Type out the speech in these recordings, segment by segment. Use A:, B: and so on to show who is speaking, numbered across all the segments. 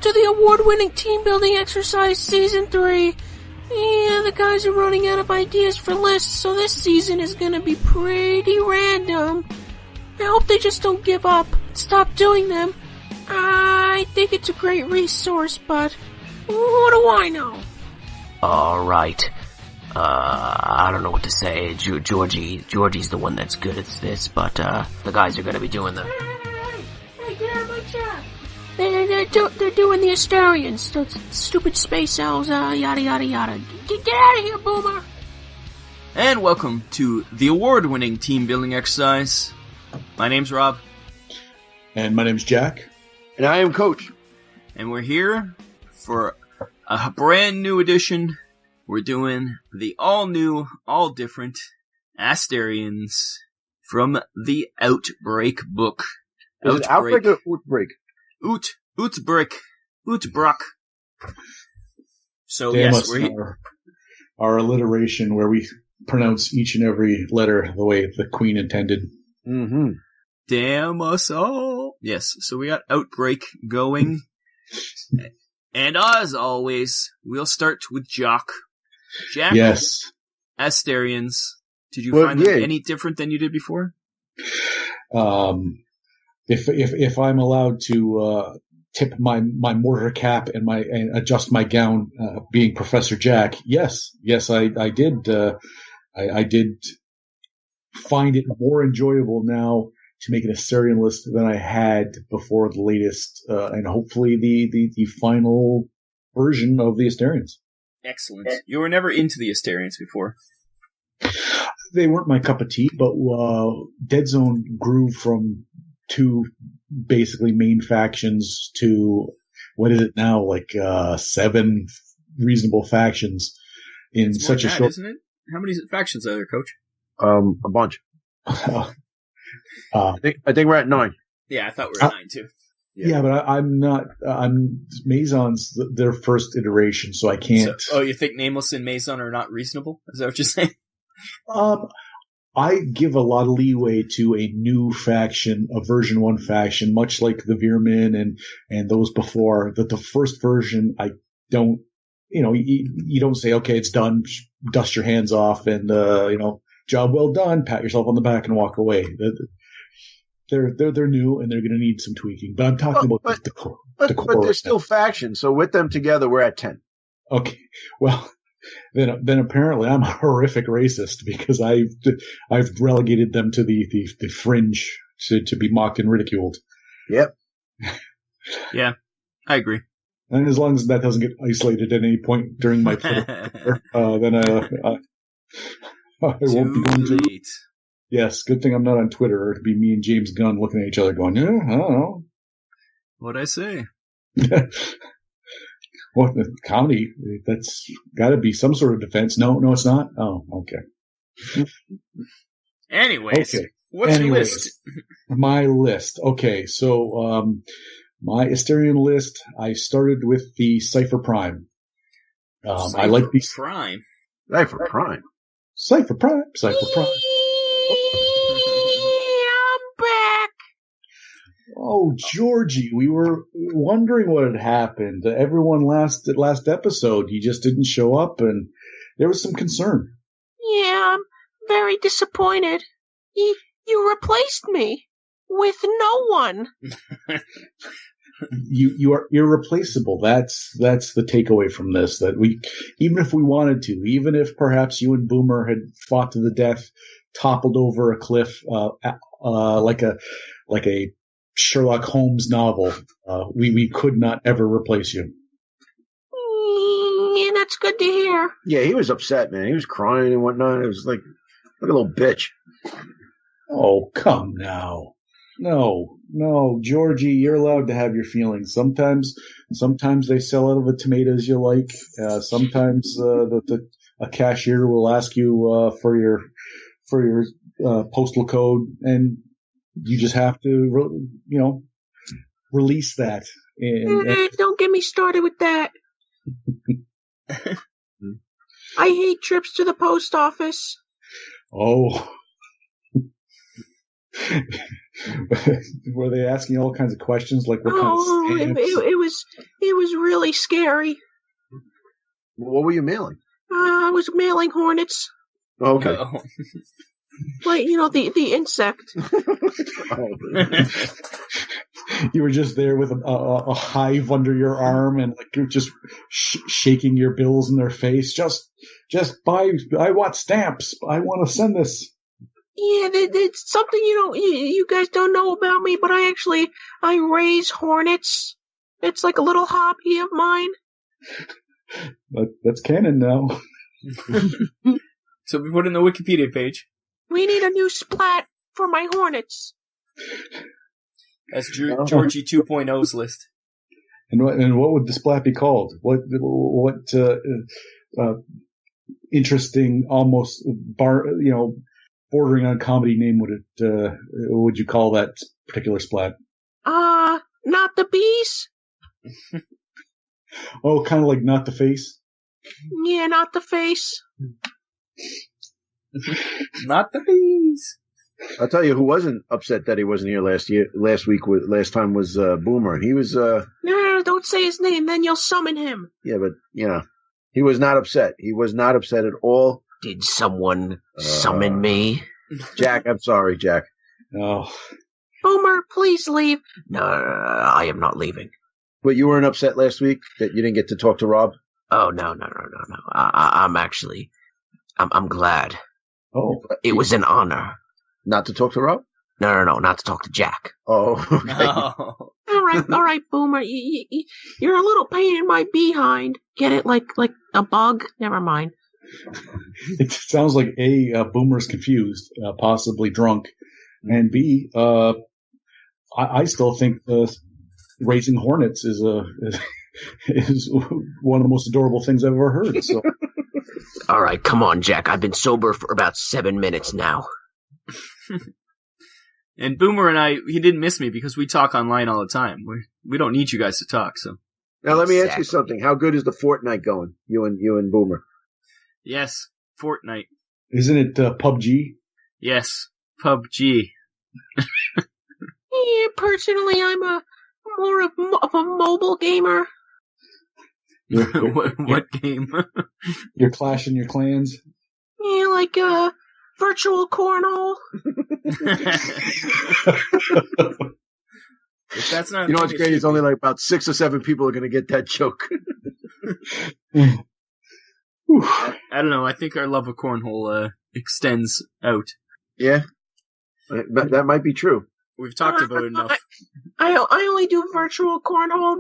A: to the award-winning team building exercise season 3. Yeah, the guys are running out of ideas for lists, so this season is gonna be pretty random. I hope they just don't give up and stop doing them. I think it's a great resource, but what do I know?
B: Alright. I don't know what to say. Georgie's the one that's good at this, but, the guys are gonna be doing the...
A: Hey, get out of my chat! They're doing the Asterians, those stupid space elves, yada yada yada. Get out of here, Boomer!
C: And welcome to the award-winning team building exercise. My name's Rob.
D: And my name's Jack.
E: And I am Coach.
C: And we're here for a brand new edition. We're doing the all-new, all-different Asterians from the Outbreak book.
E: Is it Outbreak or Outbreak?
C: Outbreak. So,
D: Damn,
C: yes, we're here.
D: Our alliteration where we pronounce each and every letter the way the Queen intended.
E: Mm-hmm.
C: Damn us all. Yes, so we got Outbreak going. And as always, we'll start with Jock. Jack?
D: Yes.
C: Asterians. Did you find them any different than you did before?
D: If I'm allowed to tip my mortar cap and adjust my gown, being Professor Jack, yes, I did. I did find it more enjoyable now to make an Asterian list than I had before the latest, and hopefully the final version of the Asterians.
C: Excellent. You were never into the Asterians before.
D: They weren't my cup of tea, but Deadzone grew from two basically main factions to, what is it now, like 7 reasonable factions in
C: it's
D: such a short...
C: isn't it? How many factions are there, Coach?
E: A bunch. I think we're at 9.
C: Yeah, I thought we were at 9 too.
D: Yeah, but I'm not. Maison's their first iteration, so I can't.
C: So, you think Nameless and Maison are not reasonable? Is that what you're saying?
D: I give a lot of leeway to a new faction, a version 1 faction, much like the veer-myn and those before. That the first version, I don't. You don't say, okay, it's done. Dust your hands off, and job well done. Pat yourself on the back and walk away. They're new and they're going to need some tweaking. But I'm talking about the core.
E: But they're still factions, so with them together, we're at 10.
D: Okay, well, then apparently I'm a horrific racist because I've relegated them to the fringe to be mocked and ridiculed.
E: Yep.
C: Yeah, I agree.
D: And as long as that doesn't get isolated at any point during my Twitter, then I won't be going to. Yes, good thing I'm not on Twitter, or it'd be me and James Gunn looking at each other going, yeah, I don't know.
C: What'd I say?
D: What, comedy? That's got to be some sort of defense. No, it's not? Oh, okay.
C: Anyways, what's your list?
D: My list. Okay, so my Asterian list, I started with the Cypher Prime. I like these...
C: Prime?
E: Cypher Prime.
D: Cypher Prime.
A: I'm back.
D: Oh, Georgie, we were wondering what had happened. Everyone last episode, he just didn't show up, and there was some concern.
A: Yeah, I'm very disappointed. You replaced me with no one.
D: You're irreplaceable. That's the takeaway from this. That we, even if we wanted to, even if perhaps you and Boomer had fought to the death, toppled over a cliff, like a Sherlock Holmes novel, we could not ever replace you.
A: Yeah, that's good to hear.
E: Yeah, he was upset, man. He was crying and whatnot. It was like a little bitch.
D: Oh, come now. No, Georgie, you're allowed to have your feelings. Sometimes they sell out of the tomatoes you like. Sometimes a cashier will ask you for your postal code, and you just have to, release that.
A: Don't get me started with that. I hate trips to the post office.
D: Oh. Were they asking all kinds of questions, like what kind of stamps?
A: It was really scary.
E: What were you mailing?
A: I was mailing hornets.
E: Okay.
A: Like, the insect.
D: You were just there with a hive under your arm and like you're just shaking your bills in their face. Just buy. I want stamps. I want to send this.
A: Yeah, it's something you guys don't know about me, but I raise hornets. It's like a little hobby of mine.
D: That's canon now.
C: So we put in the Wikipedia page.
A: We need a new splat for my hornets.
C: That's Georgie 2.0's list.
D: And what would the splat be called? What interesting, almost bordering on comedy name would you call that particular splat?
A: Not the bees.
D: Oh, kind of like Not the Face.
A: Yeah, not the face.
C: Not the bees.
E: I'll tell you who wasn't upset that he wasn't here last last time was Boomer. He was
A: No, don't say his name, then you'll summon him.
E: Yeah, but he was not upset. He was not upset at all.
B: Did someone summon me?
E: Jack, I'm sorry, Jack.
D: Oh.
A: Boomer, please leave.
B: No, I am not leaving.
E: But you weren't upset last week that you didn't get to talk to Rob?
B: Oh, no. I'm glad.
D: Oh.
B: It was an honor.
E: Not to talk to Rob?
B: No, not to talk to Jack.
E: Oh, okay.
C: No.
A: All right, Boomer. You're a little pain in my behind. Get it? Like a bug? Never mind.
D: It sounds like A, Boomer's confused, possibly drunk, and B, I still think raising hornets is one of the most adorable things I've ever heard. So.
B: All right, come on, Jack. I've been sober for about 7 minutes now.
C: And Boomer and he didn't miss me because we talk online all the time. We don't need you guys to talk. So
E: now let me ask you something. How good is the Fortnite going? You and Boomer.
C: Yes, Fortnite.
D: Isn't it PUBG?
C: Yes, PUBG.
A: Yeah, personally, I'm more of a mobile gamer.
C: What game?
D: You're clashing your clans?
A: Yeah, like virtual cornhole.
C: If that's not,
E: you know what's great? It's only like about 6 or 7 people are going to get that joke.
C: I don't know. I think our love of cornhole extends out.
E: Yeah, that might be true.
C: We've talked about it enough.
A: I only do virtual cornhole.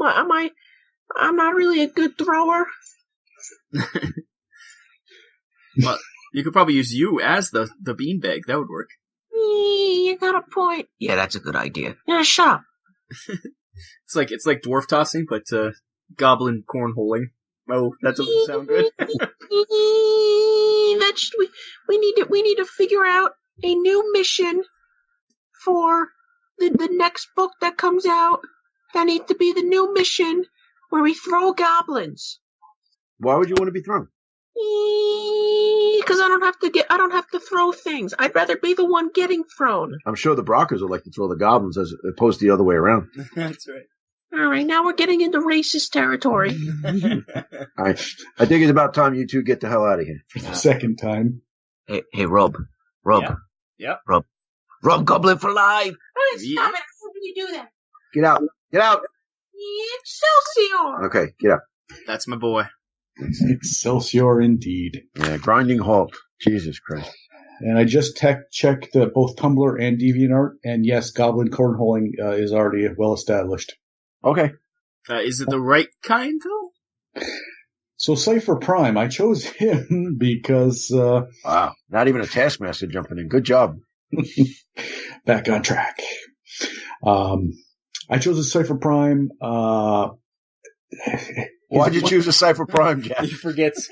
A: I'm not really a good thrower.
C: Well, you could probably use you as the beanbag. That would work.
A: You got a point.
B: Yeah, that's a good idea.
A: Yeah, shut up.
C: It's like dwarf tossing, but goblin cornholing. Oh, that doesn't sound good.
A: We need to figure out a new mission for the next book that comes out. That needs to be the new mission where we throw goblins.
E: Why would you want to be thrown?
A: Because I don't have to throw things. I'd rather be the one getting thrown.
E: I'm sure the Brockers would like to throw the goblins as opposed to the other way around.
C: That's right.
A: All right, now we're getting into racist territory.
E: I think it's about time you two get the hell out of here.
D: For the second time.
B: Hey, Rob.
C: Yeah.
B: Rob Goblin for life.
A: Stop it! How can you do that?
E: Get out!
A: Excelsior!
E: Okay, get out.
C: That's my boy.
D: Excelsior indeed.
E: Yeah, grinding halt. Jesus Christ.
D: And I just checked both Tumblr and DeviantArt, and yes, Goblin cornholing is already well established.
E: Okay.
C: Is it the right kind, though?
D: So Cypher Prime, I chose him because...
E: wow, not even a Taskmaster jumping in. Good job.
D: Back on track. I chose a Cypher Prime.
E: Why'd you choose a Cypher Prime, Jack?
C: He forgets.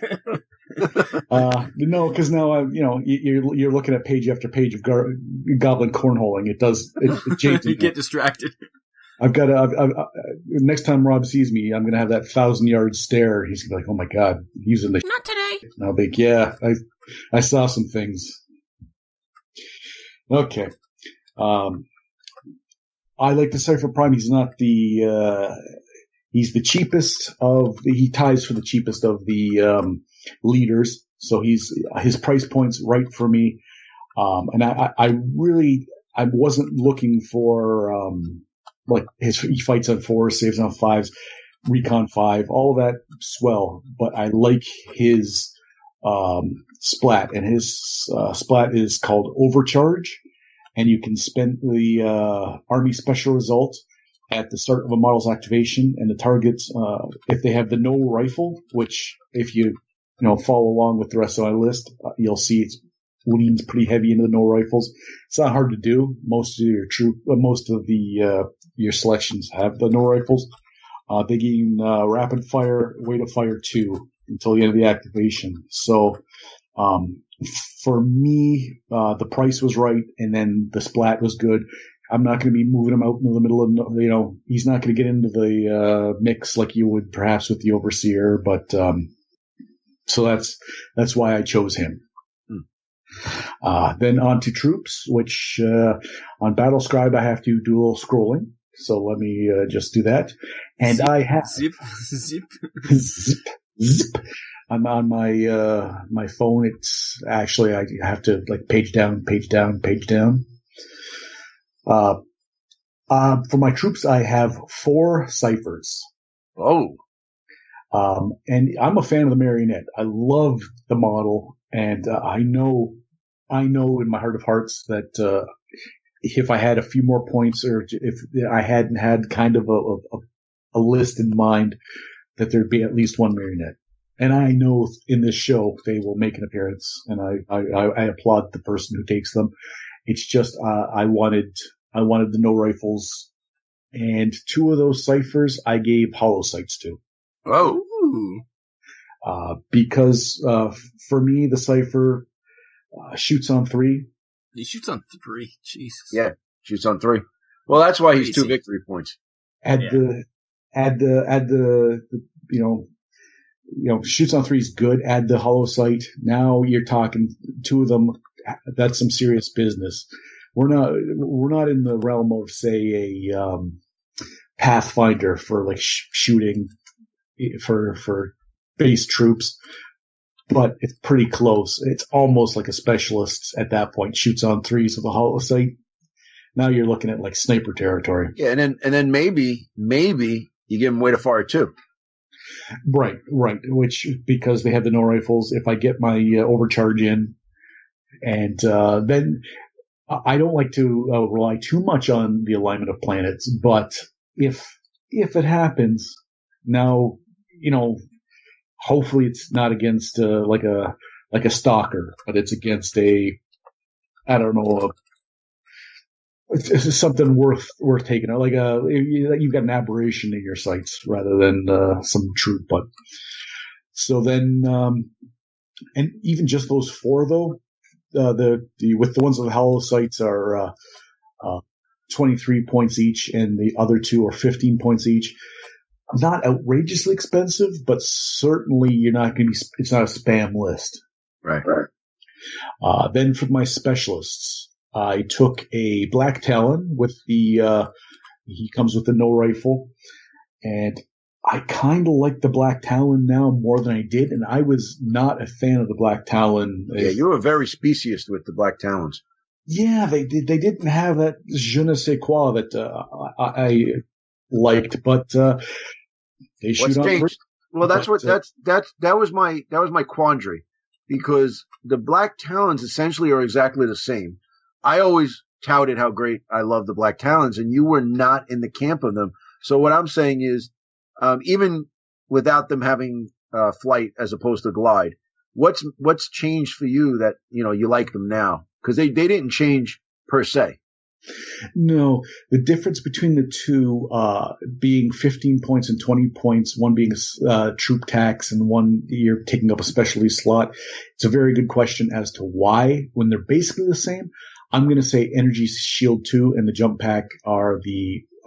D: No, because now you're looking at page after page of Goblin cornholing. It
C: You get distracted.
D: I've got next time Rob sees me, I'm gonna have that 1,000-yard stare. He's gonna be like, "Oh my god, he's in the."
A: Not today.
D: And I'll be like, "Yeah, I saw some things." Okay. I like the Cypher Prime. He's not he's the cheapest he ties for the cheapest of the leaders. So his price point's right for me. And I wasn't looking for, he fights on 4s, saves on 5s, recon 5, all of that swell, but I like his, splat, and his, splat is called Overcharge, and you can spend the, army special result at the start of a model's activation, and the targets, if they have the no rifle, which if you follow along with the rest of my list, you'll see it leans pretty heavy into the no rifles. It's not hard to do. Most of your selections have the no rifles. They gain rapid fire, rate of fire 2 until the end of the activation. So, for me, the price was right, and then the splat was good. I'm not going to be moving him out into the middle of, he's not going to get into the mix like you would perhaps with the Overseer, but so that's why I chose him. Then on to troops, which on Battle Scribe I have to do a little scrolling. So let me just do that. And zip, I have
C: zip.
D: I'm on my phone. It's actually I have to page down. For my troops, I have 4 ciphers.
E: Oh.
D: And I'm a fan of the marionette. I love the model, and I know in my heart of hearts that if I had a few more points, or if I hadn't had kind of a list in mind, that there'd be at least one marionette. And I know in this show they will make an appearance, and I applaud the person who takes them. It's just I wanted the no rifles, and 2 of those ciphers I gave hollow sights to.
C: Oh.
D: Because for me the cipher shoots on 3.
C: He shoots on 3. Jesus.
E: Yeah, shoots on 3. Well, that's why he's 2 victory points.
D: Add the shoots on 3 is good. Add the hollow sight. Now you're talking 2 of them. That's some serious business. We're not in the realm of, say, a Pathfinder for shooting for base troops, but it's pretty close. It's almost like a specialist at that point. Shoots on 3s with a hollow sight. Now you're looking at sniper territory.
E: Yeah, and then maybe you give him weight of fire too.
D: Right. Which, because they have the no rifles, if I get my overcharge in, and then I don't like to rely too much on the alignment of planets, but if it happens, now, hopefully it's not against like a stalker, but it's against it's something worth taking. Like you've got an aberration in your sights rather than some troop. But so then, and even just those 4 though, with the ones with the hollow sights are 23 points each, and the other 2 are 15 points each. Not outrageously expensive, but certainly you're not going to be. It's not a spam list.
E: Right.
D: Then for my specialists, I took a Black Talon with he comes with the no rifle, and I kind of like the Black Talon now more than I did, and I was not a fan of the Black Talon.
E: Yeah, you were very speciest with the Black Talons.
D: Yeah, they didn't have that je ne sais quoi that I liked, but they shoot on 3.
E: Well, that was my quandary, because the Black Talons essentially are exactly the same. I always touted how great I love the Black Talons, and you were not in the camp of them. So what I'm saying is, even without them having flight as opposed to glide, what's changed for you that you like them now? Because they didn't change per se.
D: No, the difference between the 2 being 15 points and 20 points, one being troop tax and one you're taking up a specialty slot. It's a very good question as to why, when they're basically the same. I'm going to say Energy Shield 2 and the Jump Pack are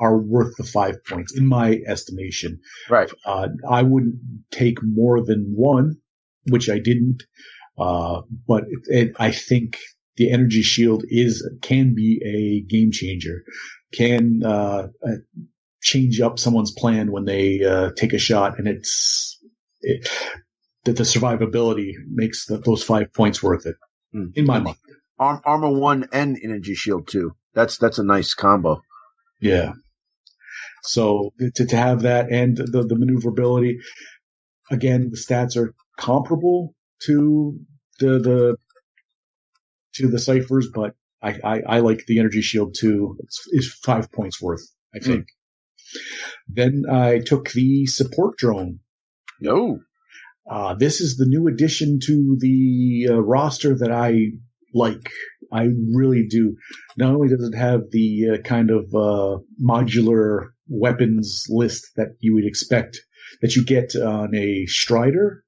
D: worth the 5 points in my estimation.
E: Right.
D: I wouldn't take more than 1, which I didn't. But I think the energy shield can be a game changer, can change up someone's plan when they take a shot, and that the survivability makes those 5 points worth it, in my mind.
E: Armor 1 and energy shield 2. That's a nice combo.
D: Yeah. So to have that and the maneuverability, again, the stats are comparable to the ciphers, but I like the energy shield 2. It's 5 points worth, I think. Then I took the support drone. This is the new addition to the roster that I like. I really do. Not only does it have the kind of modular weapons list that you would expect that you get on a Strider,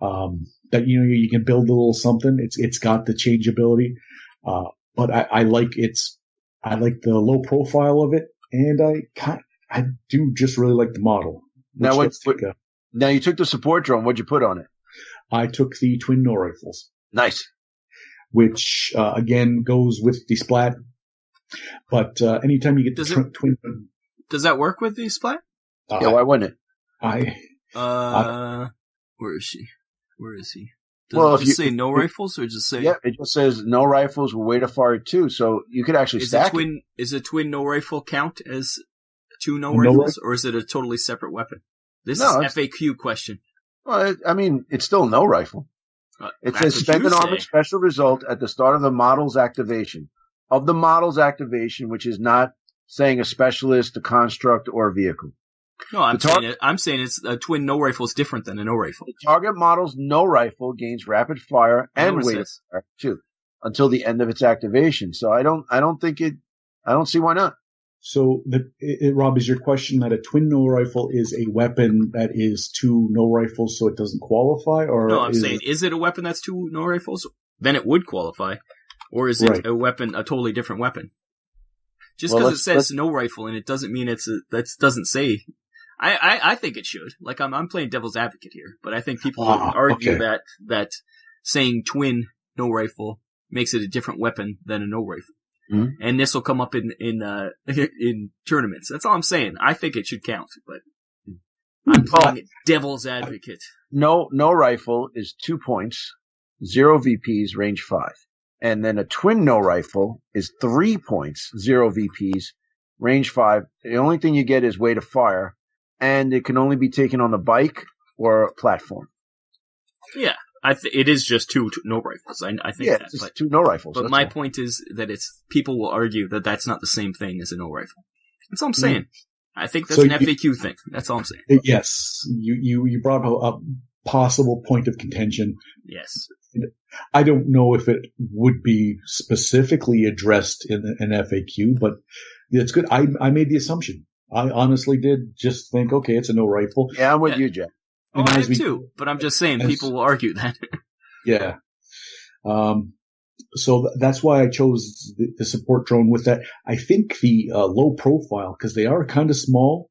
D: that you can build a little something. It's got the changeability, but I like the low profile of it, and I do just really like the model.
E: Now you took the support drone. What'd you put on it?
D: I took the twin no rifles.
E: Nice.
D: Which again goes with the splat, but anytime you get twin,
C: does that work with the splat?
E: Yeah, why wouldn't it?
C: Where is she? Where is he? Does it just say no rifles, or just say?
E: Yeah, it just says no rifles with weight of fire 2, so you could actually stack it.
C: Is a twin no rifle count as 2 no rifles, or is it a totally separate weapon? This is FAQ question.
E: Well, I mean, it's still a no rifle. It says spend an armored special result at the start of the model's activation. Of the model's activation, which is not saying a specialist, a construct, or a vehicle.
C: No, I'm saying it's a twin no rifle is different than a no rifle.
E: The target model's no rifle gains rapid fire and weight of fire too until the end of its activation. So I don't see why not.
D: So, Rob, is your question that a twin no rifle is a weapon that is 2 no rifles, so it doesn't qualify? Or
C: no, I'm saying, is it a weapon that's 2 no rifles? Then it would qualify. Or is it a weapon, a totally different weapon? Just because it says no rifle and it doesn't mean that doesn't say. I think it should. Like, I'm playing devil's advocate here, but I think people would argue that saying twin no rifle makes it a different weapon than a no rifle. Mm-hmm. And this will come up in tournaments. That's all I'm saying. I think it should count, but I'm playing devil's advocate.
E: No rifle is 2 points, 0 VPs, range 5. And then a twin no rifle is 3 points, 0 VPs, range 5. The only thing you get is weight of fire, and it can only be taken on the bike or platform.
C: Yeah. It is just 2 no rifles. I think
E: it's just 2 no rifles.
C: But my point is that people will argue that that's not the same thing as a no rifle. That's all I'm saying. I think that's an FAQ thing. That's all I'm saying.
D: Yes, you brought up a possible point of contention.
C: Yes.
D: I don't know if it would be specifically addressed in an FAQ, but it's good. I made the assumption. I honestly did just think, okay, it's a no rifle.
E: Yeah, I'm with you, Jeff.
C: Oh, I am too, but I'm just saying people will argue that.
D: Yeah. So that's why I chose the support drone with that. I think the low profile, because they are kind of small,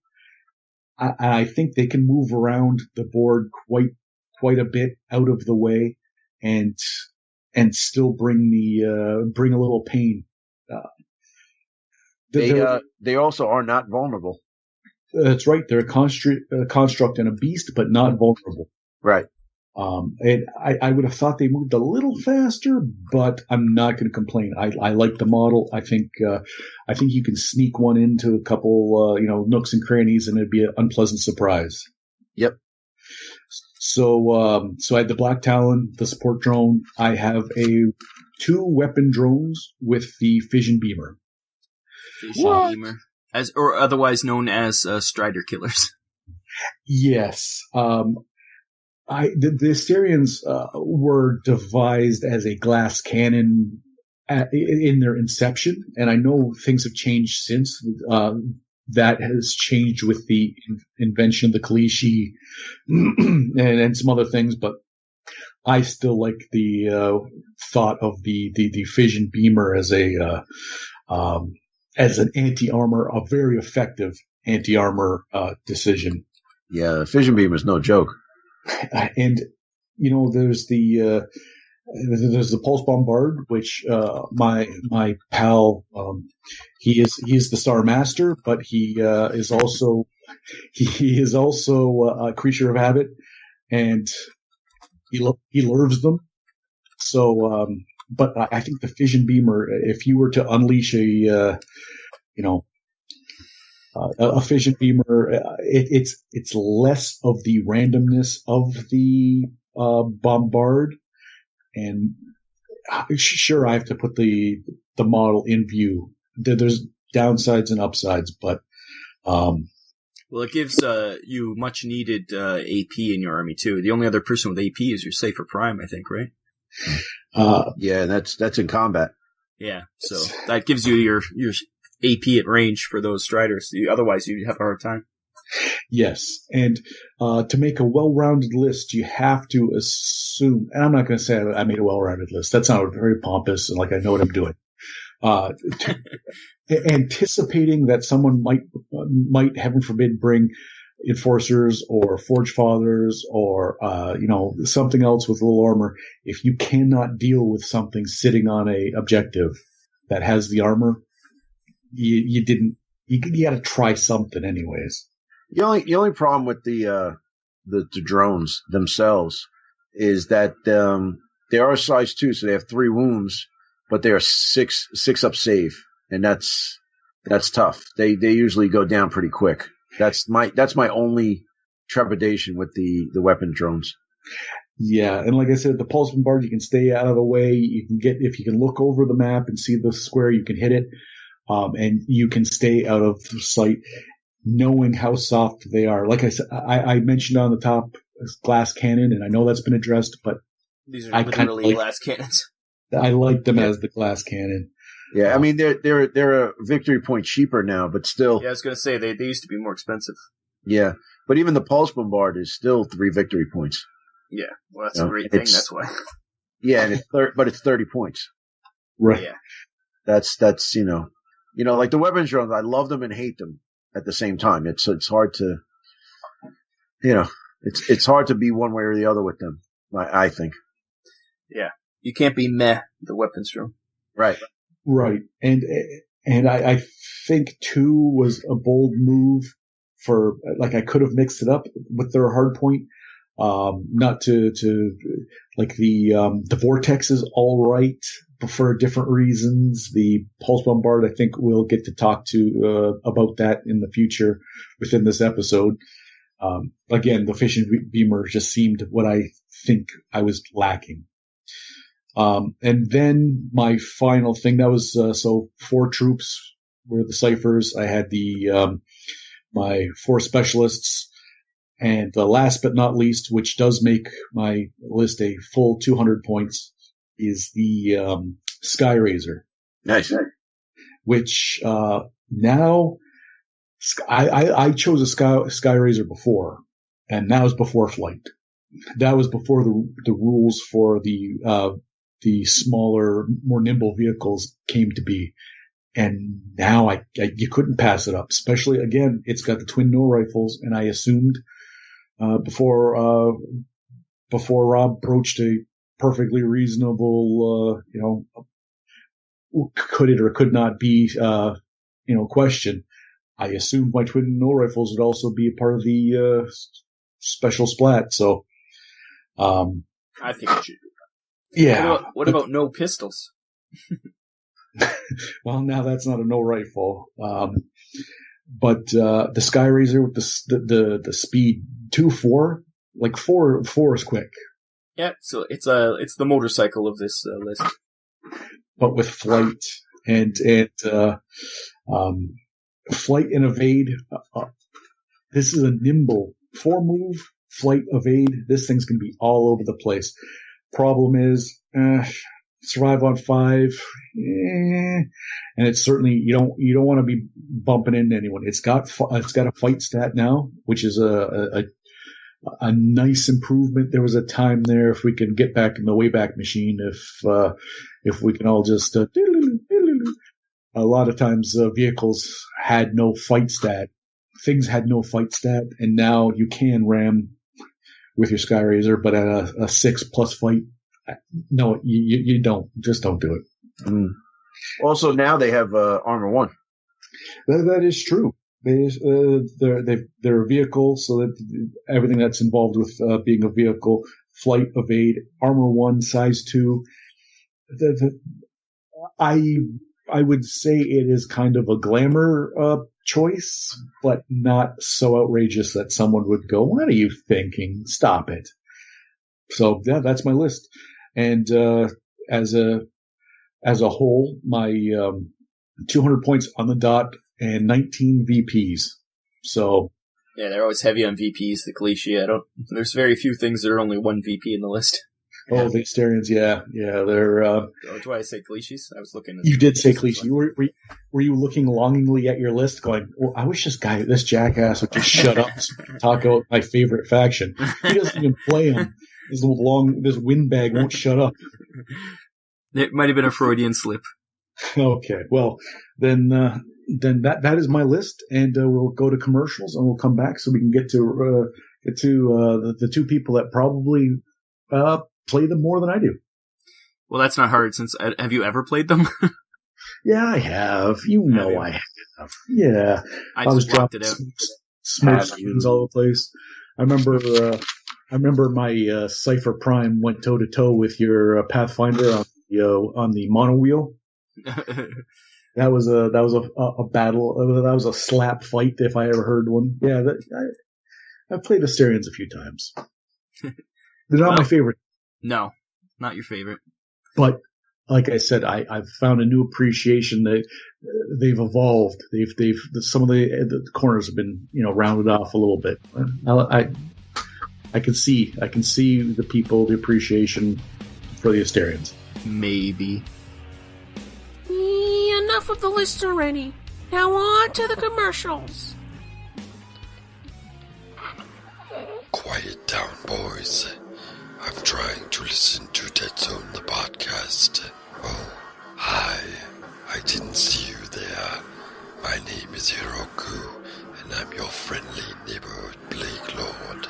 D: I think they can move around the board quite a bit out of the way and still bring bring a little pain.
E: They also are not vulnerable.
D: That's right. They're a construct and a beast, but not vulnerable.
E: Right.
D: And I would have thought they moved a little faster, but I'm not going to complain. I like the model. I think you can sneak one into a couple, nooks and crannies, and it'd be an unpleasant surprise.
E: Yep.
D: So I had the Black Talon, the support drone. I have 2 weapon drones with the fission beamer.
C: Beamer. Or otherwise known as Strider Killers.
D: Yes. The Asterians were devised as a glass cannon in their inception, and I know things have changed since. That has changed with the invention of the Kalishi and some other things, but I still like the thought of the fission beamer as an anti-armor, a very effective anti-armor decision.
E: Yeah, the fission beam is no joke.
D: And there's the There's the Pulse Bombard, which my pal he is the Star Master, but he is also a creature of habit, and he lures them. So, but I think the Fission Beamer, if you were to unleash a Fission Beamer, it's less of the randomness of the Bombard. And sure, I have to put the model in view. There's downsides and upsides, but
C: well, it gives you much needed AP in your army too. The only other person with AP is your Cypher Prime, I think, right?
E: Yeah, that's in combat.
C: Yeah, so that gives you your AP at range for those Striders. Otherwise, you'd have a hard time.
D: Yes, and to make a well-rounded list, you have to assume, and I'm not going to say I made a well-rounded list. That sounded very pompous and like I know what I'm doing. Anticipating that someone might, heaven forbid, bring Enforcers or Forge Fathers or something else with little armor. If you cannot deal with something sitting on a objective that has the armor, you got to try something anyways.
E: The only problem with the drones themselves is that they are size 2, so they have 3 wounds, but they are 6 up save, and that's tough. They usually go down pretty quick. That's my only trepidation with the weapon drones.
D: Yeah, and like I said, the Pulse Bombard, you can stay out of the way. If you can look over the map and see the square, you can hit it, and you can stay out of sight. Knowing how soft they are. Like I said, I mentioned on the top glass cannon, and I know that's been addressed, but
C: these are literally glass cannons.
D: I like them as the glass cannon.
E: Yeah, I mean they're a victory point cheaper now, but still.
C: Yeah, I was going to say they used to be more expensive.
E: Yeah, but even the Pulse Bombard is still 3 victory points.
C: Yeah, well that's a great thing. That's why.
E: Yeah, and it's 30 points.
D: Right.
C: Yeah.
E: That's like the weapons drones. I love them and hate them at the same time. It's hard to, it's hard to be one way or the other with them. I think.
C: Yeah, you can't be meh the weapons drone.
E: Right.
D: Right, and I think 2 was a bold move for, like, I could have mixed it up with their hard point. Not to like the Vortex is all right, but for different reasons. The Pulse Bombard, I think we'll get to talk to about that in the future within this episode. Again, the Fission Beamer just seemed what I think I was lacking. And then my final thing, that was so 4 troops were the Ciphers. I had my 4 specialists. And last but not least, which does make my list a full 200 points, is the Skyraiser.
E: Nice.
D: Which now I chose a Skyraiser before, and that was before flight. That was before the rules for the smaller, more nimble vehicles came to be. And now you couldn't pass it up. Especially, again, it's got the twin no rifles, and I assumed before Rob broached a perfectly reasonable, could it or could not be, question. I assumed my twin no rifles would also be a part of the special splat. So,
C: I think it should.
D: Yeah.
C: What about no pistols?
D: Well, now that's not a no rifle. But the Skyraiser with the speed 2-4, like 4 is quick.
C: Yeah, so it's the motorcycle of this list.
D: But with flight and flight and evade, this is a nimble 4 move flight evade. This thing's gonna be all over the place. Problem is, survive on 5, and it's certainly you don't want to be bumping into anyone. It's got a fight stat now, which is a nice improvement. There was a time there, if we can get back in the Wayback Machine, if we can all just a lot of times vehicles had no fight stat, things had no fight stat, and now you can ram with your Skyraiser, but at a 6+ fight. No, you don't. Just don't do it.
E: Mm. Also, now they have Armor 1.
D: That is true. They're a vehicle, so that everything that's involved with being a vehicle, flight, evade, Armor 1, size 2. I would say it is kind of a glamour choice, but not so outrageous that someone would go, "What are you thinking? Stop it." So yeah, that's my list. And as a whole, my 200 points on the dot and 19 VPs. So
C: yeah, they're always heavy on VPs. The Kalishi. There's very few things that are only one VP in the list.
D: Oh, the Asterians, yeah, they're.
C: Do I say Kalishis? I was looking.
D: You did say Kalishi. Were you looking longingly at your list, going, "Well, I wish this jackass would just shut up and talk about my favorite faction. He doesn't even play him. This windbag won't shut up."
C: It might have been a Freudian slip.
D: Okay, well then that is my list, and we'll go to commercials, and we'll come back so we can get to the two people that probably play them more than I do.
C: Well, that's not hard. Have you ever played them?
D: Yeah, I have. I have. Yeah,
C: I was dropping
D: smoke screens all over the place. I remember my Cypher Prime went toe to toe with your Pathfinder on the mono wheel. That was a battle. That was a slap fight if I ever heard one. Yeah, I've played Asterians a few times. They're not my favorite.
C: No, not your favorite.
D: But like I said, I've found a new appreciation that they've evolved. They've some of the corners have been rounded off a little bit. I can see the appreciation for the Asterians.
C: Maybe.
A: Enough of the list already. Now on to the commercials.
F: Quiet down, boys. I'm trying to listen to Deadzone the Podcast. Oh, hi. I didn't see you there. My name is Hiroku, and I'm your friendly neighborhood Plague Lord.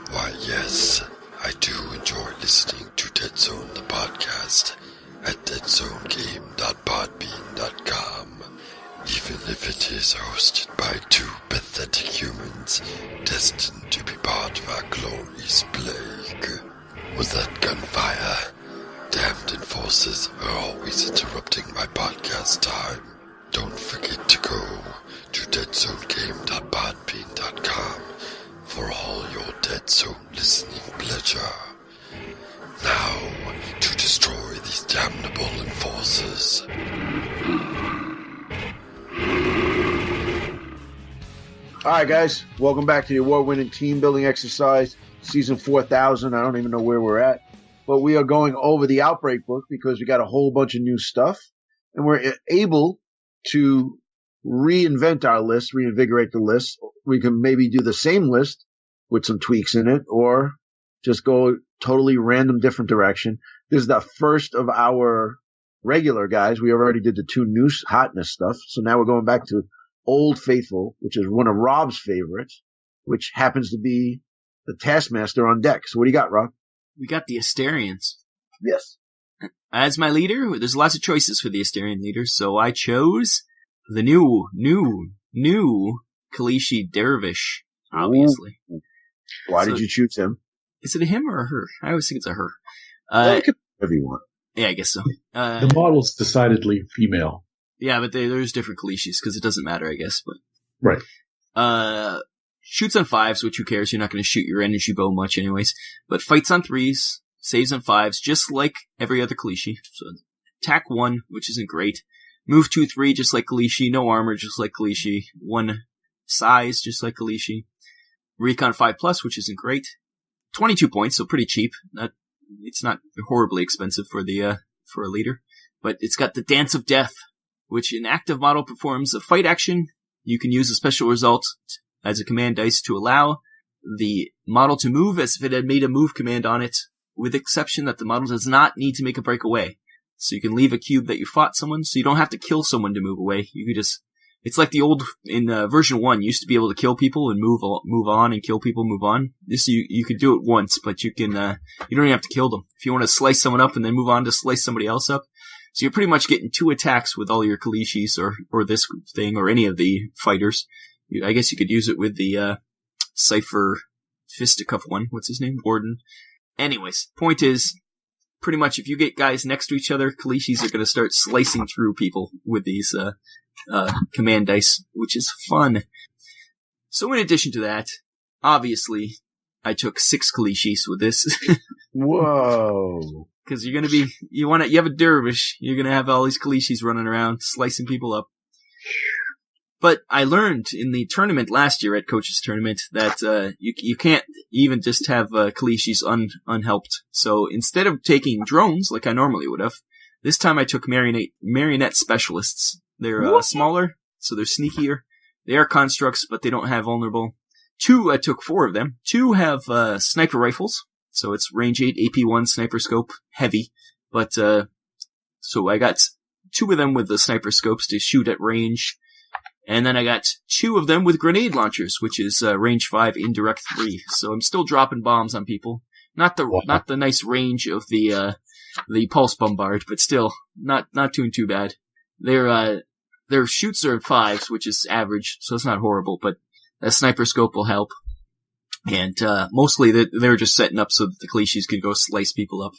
F: Why, yes, I do enjoy listening to Deadzone the Podcast at deadzonegame.podbean.com. Even if it is hosted by two pathetic humans destined to be part of our glorious plague. Was that gunfire? Damned enforcers are always interrupting my podcast time. Don't forget to go to deadzonegame.podbean.com for all your Dead Zone listening pleasure. Now, to destroy these damnable enforcers.
E: Alright guys, welcome back to the award-winning team building exercise, season 4000. I don't even know where we're at, but we are going over the Outbreak book because we got a whole bunch of new stuff, and we're able to reinvent our list, reinvigorate the list. We can maybe do the same list with some tweaks in it, or just go totally random different direction. This is the first of our regular guys. We already did the two new hotness stuff, so now we're going back to Old Faithful, which is one of Rob's favorites, which happens to be the Taskmaster on deck. So what do you got, Rob?
C: We got the Asterians.
E: Yes.
C: As my leader, there's lots of choices for the Asterian leaders, so I chose the new Kalishi Dervish, obviously.
E: Why did you choose him?
C: Is it a him or a her? I always think it's a her.
E: It could be whatever you want.
C: Yeah, I guess so.
D: The model's decidedly female.
C: Yeah, but there's different Kalishis, because it doesn't matter, I guess. But
D: right.
C: Shoots on 5s, which who cares? You're not going to shoot your energy bow much anyways. But fights on 3s, saves on 5s, just like every other Kalishi. So attack 1, which isn't great. Move 2-3, just like Kalishi. No armor, just like Kalishi. 1 size, just like Kalishi. Recon 5+, which isn't great. 22 points, so pretty cheap. It's not horribly expensive for a leader. But it's got the Dance of Death, which an active model performs a fight action. You can use a special result as a command dice to allow the model to move as if it had made a move command on it, with the exception that the model does not need to make a breakaway. So you can leave a cube that you fought someone, so you don't have to kill someone to move away. You can just It's like the old, in version 1, you used to be able to kill people and move on and kill people, move on. This, you could do it once, but you can, you don't even have to kill them. If you want to slice someone up and then move on to slice somebody else up. So you're pretty much getting 2 attacks with all your Kalishis or this thing or any of the fighters. I guess you could use it with the, Cypher Fisticuff one. What's his name? Warden. Anyways, point is, pretty much if you get guys next to each other, Kalishis are going to start slicing through people with these, command dice, which is fun. So in addition to that, obviously, I took 6 Kalishis with this.
E: Whoa.
C: Because you're gonna be, you have a dervish, you're gonna have all these Kalishis running around, slicing people up. But I learned in the tournament last year at Coach's Tournament that, you can't even just have, Kalishis unhelped. So instead of taking drones, like I normally would have, this time I took marionette specialists. They're, smaller, so they're sneakier. They are constructs, but they don't have vulnerable. 2, I took 4 of them. 2 have, sniper rifles. So it's range 8, AP1, sniper scope, heavy. But, so I got 2 of them with the sniper scopes to shoot at range. And then I got 2 of them with grenade launchers, which is, range 5, indirect 3. So I'm still dropping bombs on people. Not the nice range of the pulse bombard, but still, not doing too bad. Their shoots are 5s, which is average, so it's not horrible, but a sniper scope will help. And, mostly they're just setting up so that the Kalishis could go slice people up.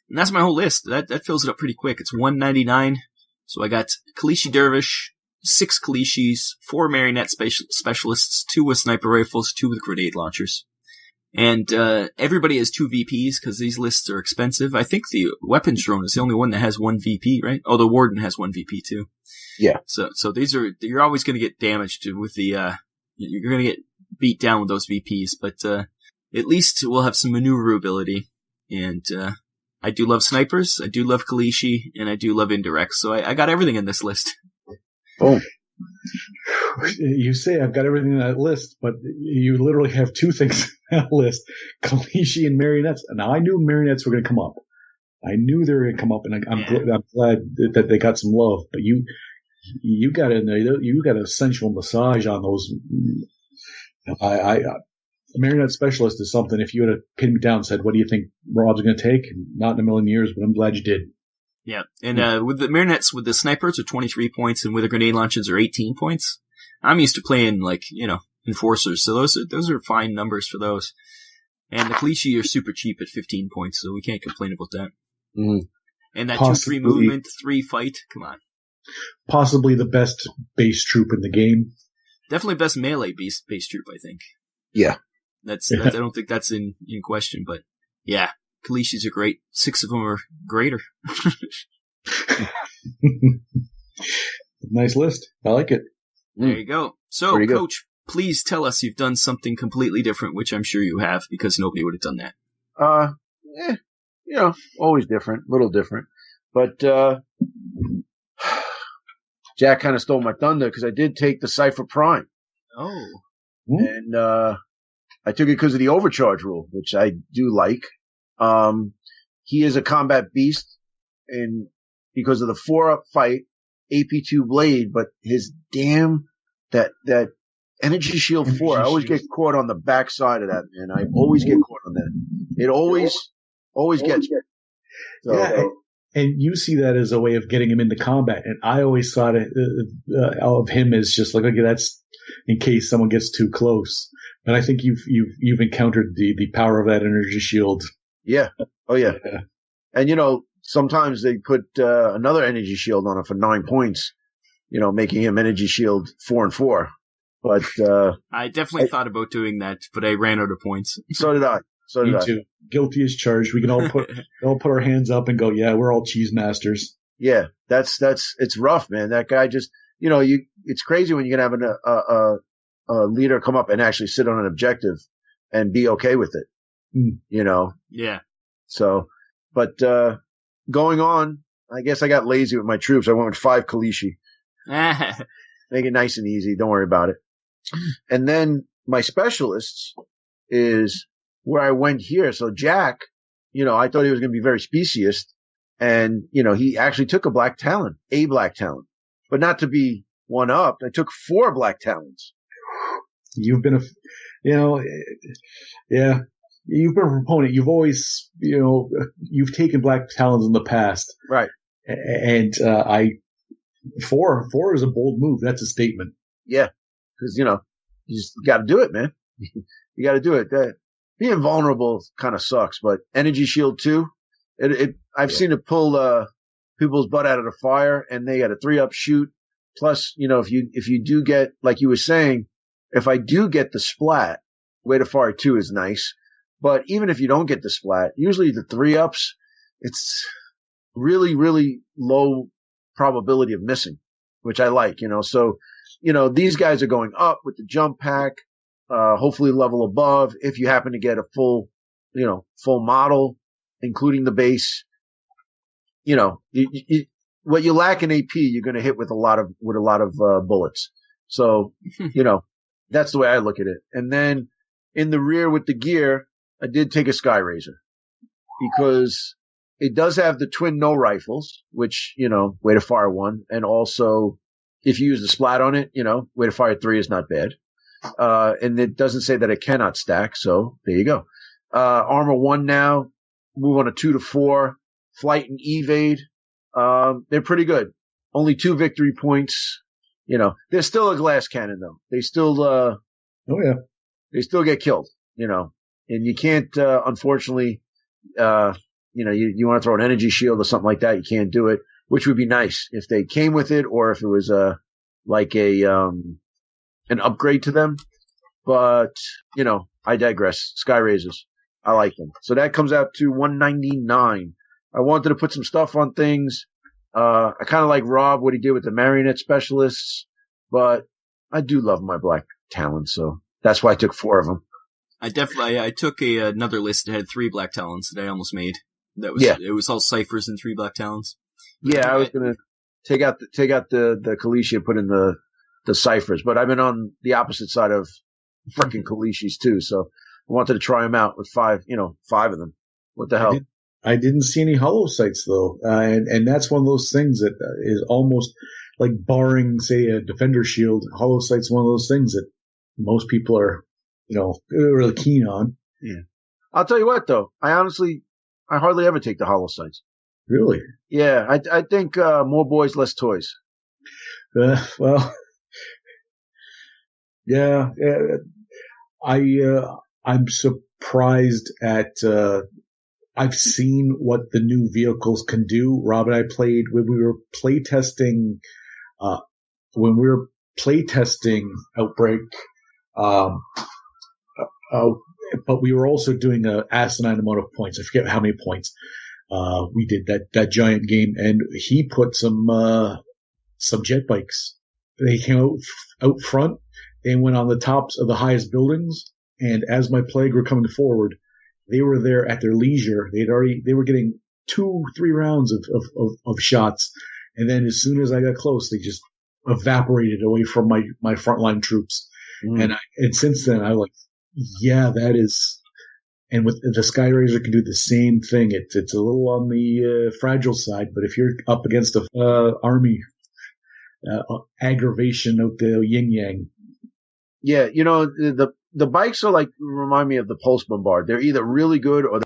C: And that's my whole list. That fills it up pretty quick. It's 199. So I got Kalishi Dervish, 6 Kalishis, 4 marionette specialists, 2 with sniper rifles, 2 with grenade launchers. And, everybody has 2 VPs because these lists are expensive. I think the weapons drone is the only one that has 1 VP, right? Oh, the warden has 1 VP too.
E: Yeah.
C: So you're always going to get damaged with the, you're going to get beat down with those VPs, but, at least we'll have some maneuverability. And, I do love snipers, I do love Kalishi, and I do love indirects. So I got everything in this list.
E: Boom.
D: You say I've got everything in that list, but you literally have 2 things on that list: Kalishi and marionettes. Now I knew marionettes were going to come up. I knew they were going to come up, and I'm glad that they got some love. But you got a sensual massage on those. Marionette specialist is something. If you had pinned me down and said, "What do you think Rob's going to take?" Not in a million years, but I'm glad you did.
C: Yeah, and with the marionettes, with the snipers are 23 points, and with the grenade launchers are 18 points. I'm used to playing enforcers, so those are fine numbers for those. And the Kalishi are super cheap at 15 points, so we can't complain about that.
E: Mm-hmm.
C: And that 2-3 movement, 3 fight, come on.
D: Possibly the best base troop in the game.
C: Definitely best melee base troop, I think.
E: Yeah.
C: That's I don't think that's in question, but yeah, Kalishis are great. 6 of them are greater.
D: Nice list. I like it.
C: There you go. So, Coach, please tell us you've done something completely different, which I'm sure you have, because nobody would have done that.
E: Always different, little different. But Jack kind of stole my thunder because I did take the Cypher Prime.
C: Oh.
E: And I took it because of the overcharge rule, which I do like. He is a combat beast, and because of the 4-up fight, AP2 blade, but his that energy shield 4, I always get caught on the back side of that, man. I always get caught on that. It always gets me. So,
D: yeah, and you see that as a way of getting him into combat, and I always thought of him as just like, okay, that's in case someone gets too close. But I think you've encountered the power of that energy shield.
E: Yeah. Oh yeah. And sometimes they put another energy shield on it for 9 points, making him energy shield 4 and 4. But
C: I definitely thought about doing that, but I ran out of points.
E: So did I.
D: Me too. Guilty as charged. We can all put our hands up and go, yeah, we're all cheese masters.
E: Yeah, it's rough, man. That guy just, it's crazy when you can have a leader come up and actually sit on an objective and be okay with it.
C: Yeah.
E: So, but going on, I guess I got lazy with my troops. I went with 5 Kalishi. Make it nice and easy. Don't worry about it. And then my specialists is where I went here. So Jack, I thought he was going to be very speciest, and he actually took a black talon, but not to be one up. I took 4 Black Talons.
D: You've been yeah. You've been a proponent. You've always, you've taken Black Talons in the past.
E: Right.
D: And, 4 is a bold move. That's a statement.
E: Yeah. Cause, you just got to do it, man. You got to do it. Being vulnerable kind of sucks, but Energy Shield 2, I've seen it pull, people's butt out of the fire, and they got a 3-up shoot. Plus, if you do get, like you were saying, if I do get the splat, Way to Fire 2 is nice. But even if you don't get the splat, usually the 3-ups, it's really, really low probability of missing, which I like, So, these guys are going up with the jump pack, hopefully level above. If you happen to get a full model, including the base, what you lack in AP, you're going to hit with a lot of bullets. So, that's the way I look at it. And then in the rear with the gear, I did take a Sky Razor because it does have the twin no rifles, which, Way to Fire 1. And also, if you use the splat on it, Way to Fire 3 is not bad. And it doesn't say that it cannot stack. So there you go. Armor 1 now, move on to 2 to 4, flight and evade. They're pretty good. Only 2 victory points. They're still a glass cannon though. They still, they still get killed, and you can't, unfortunately, you want to throw an energy shield or something like that. You can't do it, which would be nice if they came with it or if it was, an upgrade to them. But, I digress. Sky Razors. I like them. So that comes out to $199. I wanted to put some stuff on things. I kind of like Rob, what he did with the marionette specialists, but I do love my Black Talons, so that's why I took 4 of them.
C: I took another list that had 3 Black Talons that I almost made. It was all ciphers and 3 Black Talons.
E: Yeah, I was gonna take out the Kalishi and put in the ciphers, but I've been on the opposite side of freaking Kalishis too, so I wanted to try them out with 5 of them. What the hell?
D: I didn't see any hollow sights though, and that's one of those things that is almost like barring, say, a defender shield. Hollow sight's one of those things that most people are, really keen on.
E: Yeah, I'll tell you what though, I hardly ever take the hollow sights.
D: Really?
E: Yeah, I think more boys, less toys.
D: Well, yeah, I'm surprised at. I've seen what the new vehicles can do. Rob and I played when we were playtesting. When we were playtesting Outbreak, but we were also doing an asinine amount of points. I forget how many points we did that giant game, and he put some jet bikes. They came out front. They went on the tops of the highest buildings, and as my plague were coming forward, they were there at their leisure. They were getting 2-3 rounds of shots, and then as soon as I got close, they just evaporated away from my frontline troops. And since then, I'm like, yeah, that is. And with the Sky Razor can do the same thing. It's a little on the fragile side, but if you're up against a army aggravation of the yin yang.
E: Yeah, the bikes are remind me of the Pulse Bombard. They're either really good or,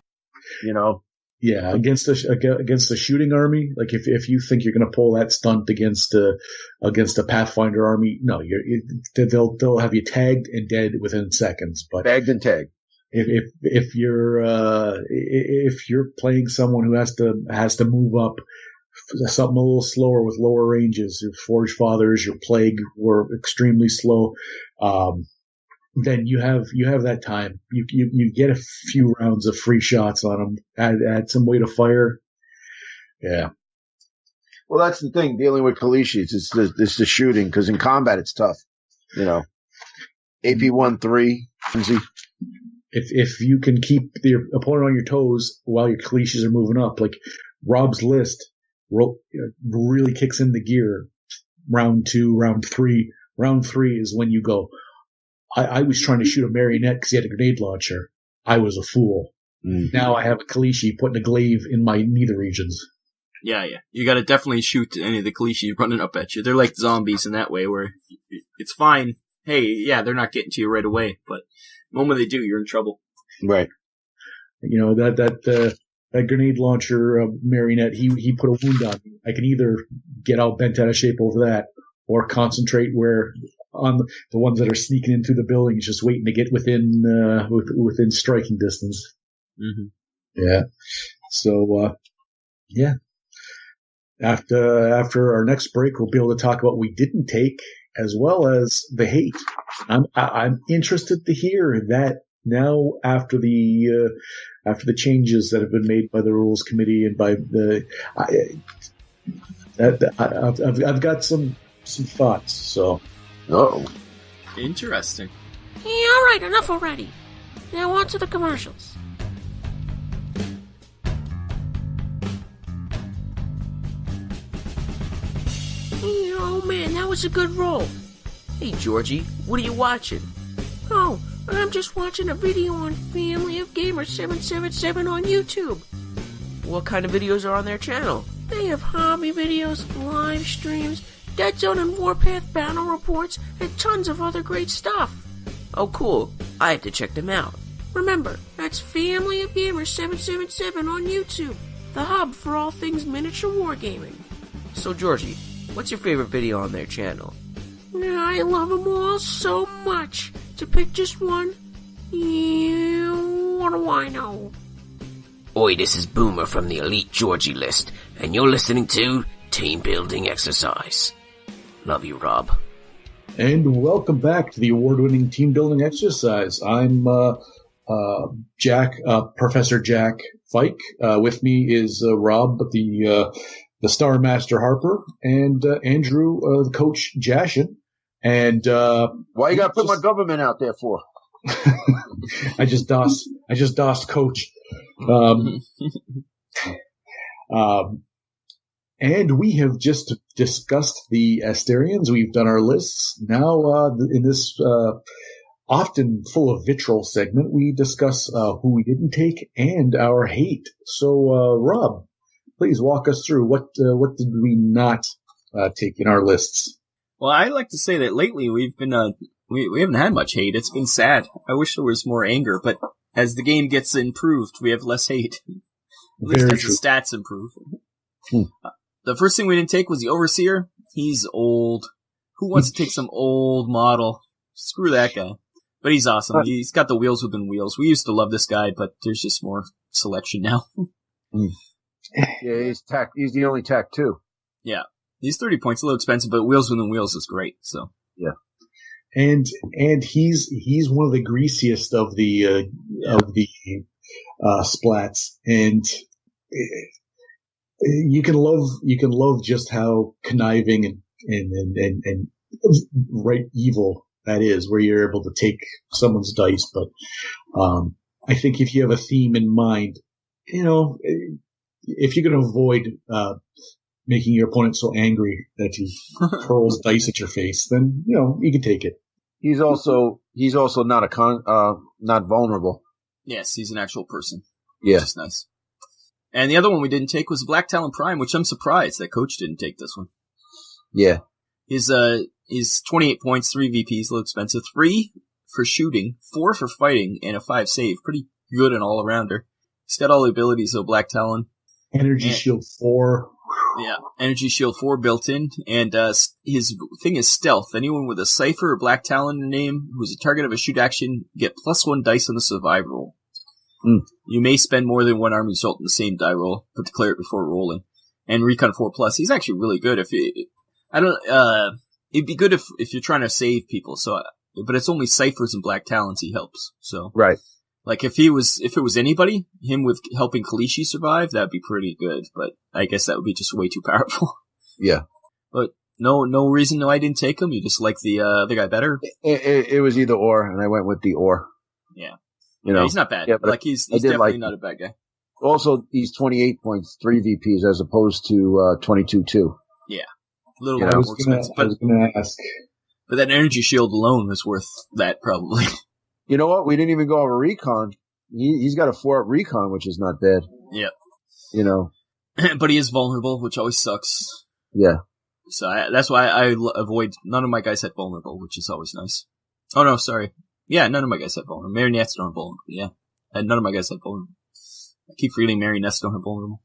D: Yeah, against the shooting army, like if you think you're going to pull that stunt against a Pathfinder army, no, they'll have you tagged and dead within seconds. But
E: bagged and tagged.
D: If you're playing someone who has to move up, something a little slower with lower ranges, your Forge Fathers, your Plague were extremely slow. Then you have that time. You get a few rounds of free shots on them. Add some Way to Fire. Yeah.
E: Well, that's the thing dealing with Kalishis. It's the shooting, because in combat it's tough. AP 1-3.
D: If you can keep your opponent on your toes while your Kalishis are moving up, like Rob's list really kicks into gear. Round 2, round 3. Round 3 is when you go. I was trying to shoot a marionette because he had a grenade launcher. I was a fool. Now I have a Kalishi putting a glaive in my nether regions.
C: Yeah. You gotta definitely shoot any of the Kalishi running up at you. They're like zombies in that way, where it's fine. Hey, yeah, they're not getting to you right away, but the moment they do, you're in trouble.
E: Right.
D: That grenade launcher marionette, he put a wound on me. I can either get all bent out of shape over that, or concentrate where on the ones that are sneaking in through the buildings, just waiting to get within striking distance.
C: Mm-hmm.
D: Yeah. So, yeah. After our next break, we'll be able to talk about what we didn't take, as well as the hate. I'm interested to hear that now after the changes that have been made by the rules committee and by I've got some thoughts. So,
C: interesting.
A: Yeah, all right, enough already. Now on to the commercials. Oh man, that was a good roll.
B: Hey, Georgie, what are you watching?
A: Oh, I'm just watching a video on Family of Gamers 777 on YouTube.
B: What kind of videos are on their channel?
A: They have hobby videos, live streams, Deadzone and Warpath battle reports, and tons of other great stuff.
B: Oh, cool. I have to check them out.
A: Remember, that's Family of Gamers 777 on YouTube, the hub for all things miniature wargaming.
B: So, Georgie, what's your favorite video on their channel?
A: I love them all so much. To pick just one, what do I know?
B: Oi, this is Boomer from the Elite Georgie list, and you're listening to Team Building Exercise. Love you, Rob.
D: And welcome back to the award-winning Team Building Exercise. I'm Professor Jack Fike. With me is Rob, the Star Master Harper, and Andrew, the Coach Jashin. And
E: why you gotta put my government out there for?
D: I just DOSed Coach. And we have just discussed the Asterians. We've done our lists. Now, in this often full of vitriol segment, we discuss who we didn't take and our hate. So, Rob, please walk us through what did we not take in our lists?
C: Well, I like to say that lately we've been we haven't had much hate. It's been sad. I wish there was more anger, but as the game gets improved, we have less hate. At least as the stats improve. The first thing we didn't take was the Overseer. He's old. Who wants to take some old model? Screw that guy. But he's awesome. He's got the wheels within wheels. We used to love this guy, but there's just more selection now.
E: Yeah, he's the only TAC 2.
C: Yeah. He's 30 points, a little expensive, but wheels within wheels is great. So
E: yeah,
D: and he's one of the greasiest of the splats, and you can love just how conniving and right evil that is, where you're able to take someone's dice. But I think if you have a theme in mind, if you're going to avoid making your opponent so angry that he hurls dice at your face, then you can take it.
E: He's also not not vulnerable.
C: Yes, he's an actual person.
E: Yeah,
C: which is nice. And the other one we didn't take was Black Talon Prime, which I'm surprised that Coach didn't take this one.
E: Yeah,
C: his 28 points, 3 VPs, a little expensive, 3 for shooting, 4 for fighting, and a 5 save. Pretty good and all arounder. He's got all the abilities of Black Talon.
D: Energy Shield 4.
C: Yeah, Energy Shield 4 built in, and his thing is Stealth. Anyone with a Cypher or Black Talon in their name who's a target of a shoot action get +1 dice on the survive roll. You may spend more than 1 arm result in the same die roll, but declare it before rolling. And Recon 4+. He's actually really good. It'd be good if you're trying to save people. So, but it's only Cyphers and Black Talons he helps. So
E: right.
C: Like if it was anybody, him with helping Kalishi survive, that'd be pretty good. But I guess that would be just way too powerful.
E: Yeah.
C: But no reason I didn't take him. You just like the other guy better.
E: It was either or, and I went with the or.
C: Yeah.
E: Yeah,
C: he's not bad. Yeah, but he's definitely not a bad guy.
E: Also, he's 28 points, 3 VPs, as opposed to 22-2.
C: Yeah. A little more expensive.
D: I was going to ask.
C: But that Energy Shield alone is worth that, probably.
E: You know what? We didn't even go over Recon. He's got a 4-up Recon, which is not bad.
C: Yeah. But he is vulnerable, which always sucks.
E: Yeah.
C: So that's why I avoid. None of my guys had vulnerable, which is always nice. Oh no, sorry. Yeah, none of my guys had vulnerable. Marionettes don't have vulnerable. Yeah, and none of my guys had vulnerable. I keep forgetting marionettes don't have vulnerable.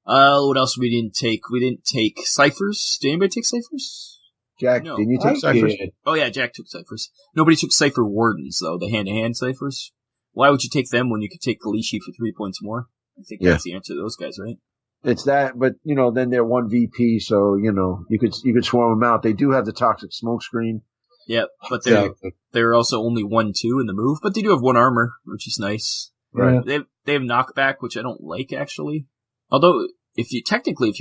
C: What else we didn't take? We didn't take ciphers. Did anybody take ciphers?
E: Jack,
C: No.
E: didn't you take ciphers?
C: Oh yeah, Jack took ciphers. Nobody took cipher wardens though. The hand-to-hand ciphers. Why would you take them when you could take Kalishi for 3 points more? I think that's the answer to those guys, right?
E: It's that, but then they're 1 VP, so you could swarm them out. They do have the toxic smoke screen.
C: Yeah, but they're also only 1/2 in the move, but they do have 1 armor, which is nice.
D: Right.
C: They have knockback, which I don't like actually. Although if you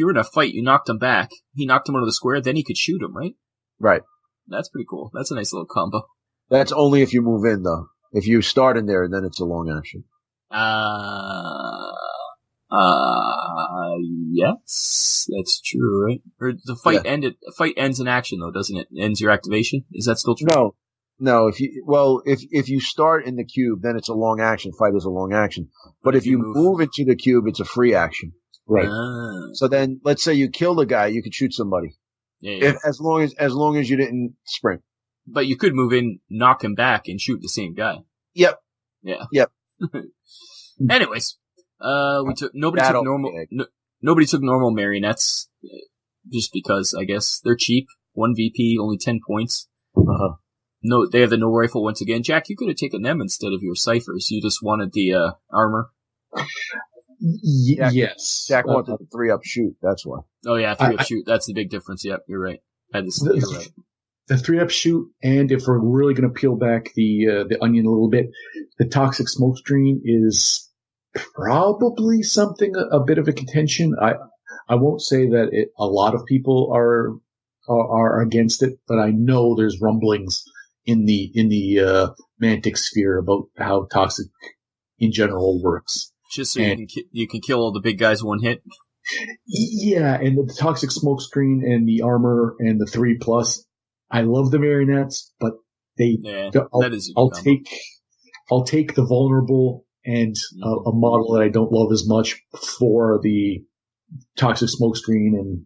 C: were in a fight, you knocked him back. He knocked him onto the square, then he could shoot him, right?
E: Right.
C: That's pretty cool. That's a nice little combo.
E: That's only if you move in, though. If you start in there, then it's a long action.
C: Yes, that's true, right? Or the fight fight ends in action though, doesn't it? Ends your activation? Is that still true?
E: No. If you start in the cube, then it's a long action. Fight is a long action. But if you move into the cube, it's a free action.
D: Right.
E: So then, let's say you kill the guy, you could shoot somebody.
C: Yeah.
E: As long as you didn't sprint.
C: But you could move in, knock him back, and shoot the same guy.
E: Yep.
C: Yeah.
E: Yep.
C: Anyways, nobody took normal marionettes, just because I guess they're cheap. 1 VP, only 10 points. No, they have the no rifle once again. Jack, you could have taken them instead of your ciphers. You just wanted the armor.
D: Yes.
E: Jack wanted the 3-up shoot. That's why.
C: Oh yeah, 3-up shoot. That's the big difference. Yep, you're right. You're right.
D: The 3-up shoot, and if we're really going to peel back the onion a little bit, the toxic smoke screen is probably something a bit of a contention. I won't say that a lot of people are against it, but I know there's rumblings in the Mantic sphere about how toxic in general works.
C: Just so you can kill all the big guys one hit.
D: Yeah, and the toxic smoke screen and the armor and the 3+. I love the marionettes, but I'll take the vulnerable and a model that I don't love as much for the toxic smoke screen, and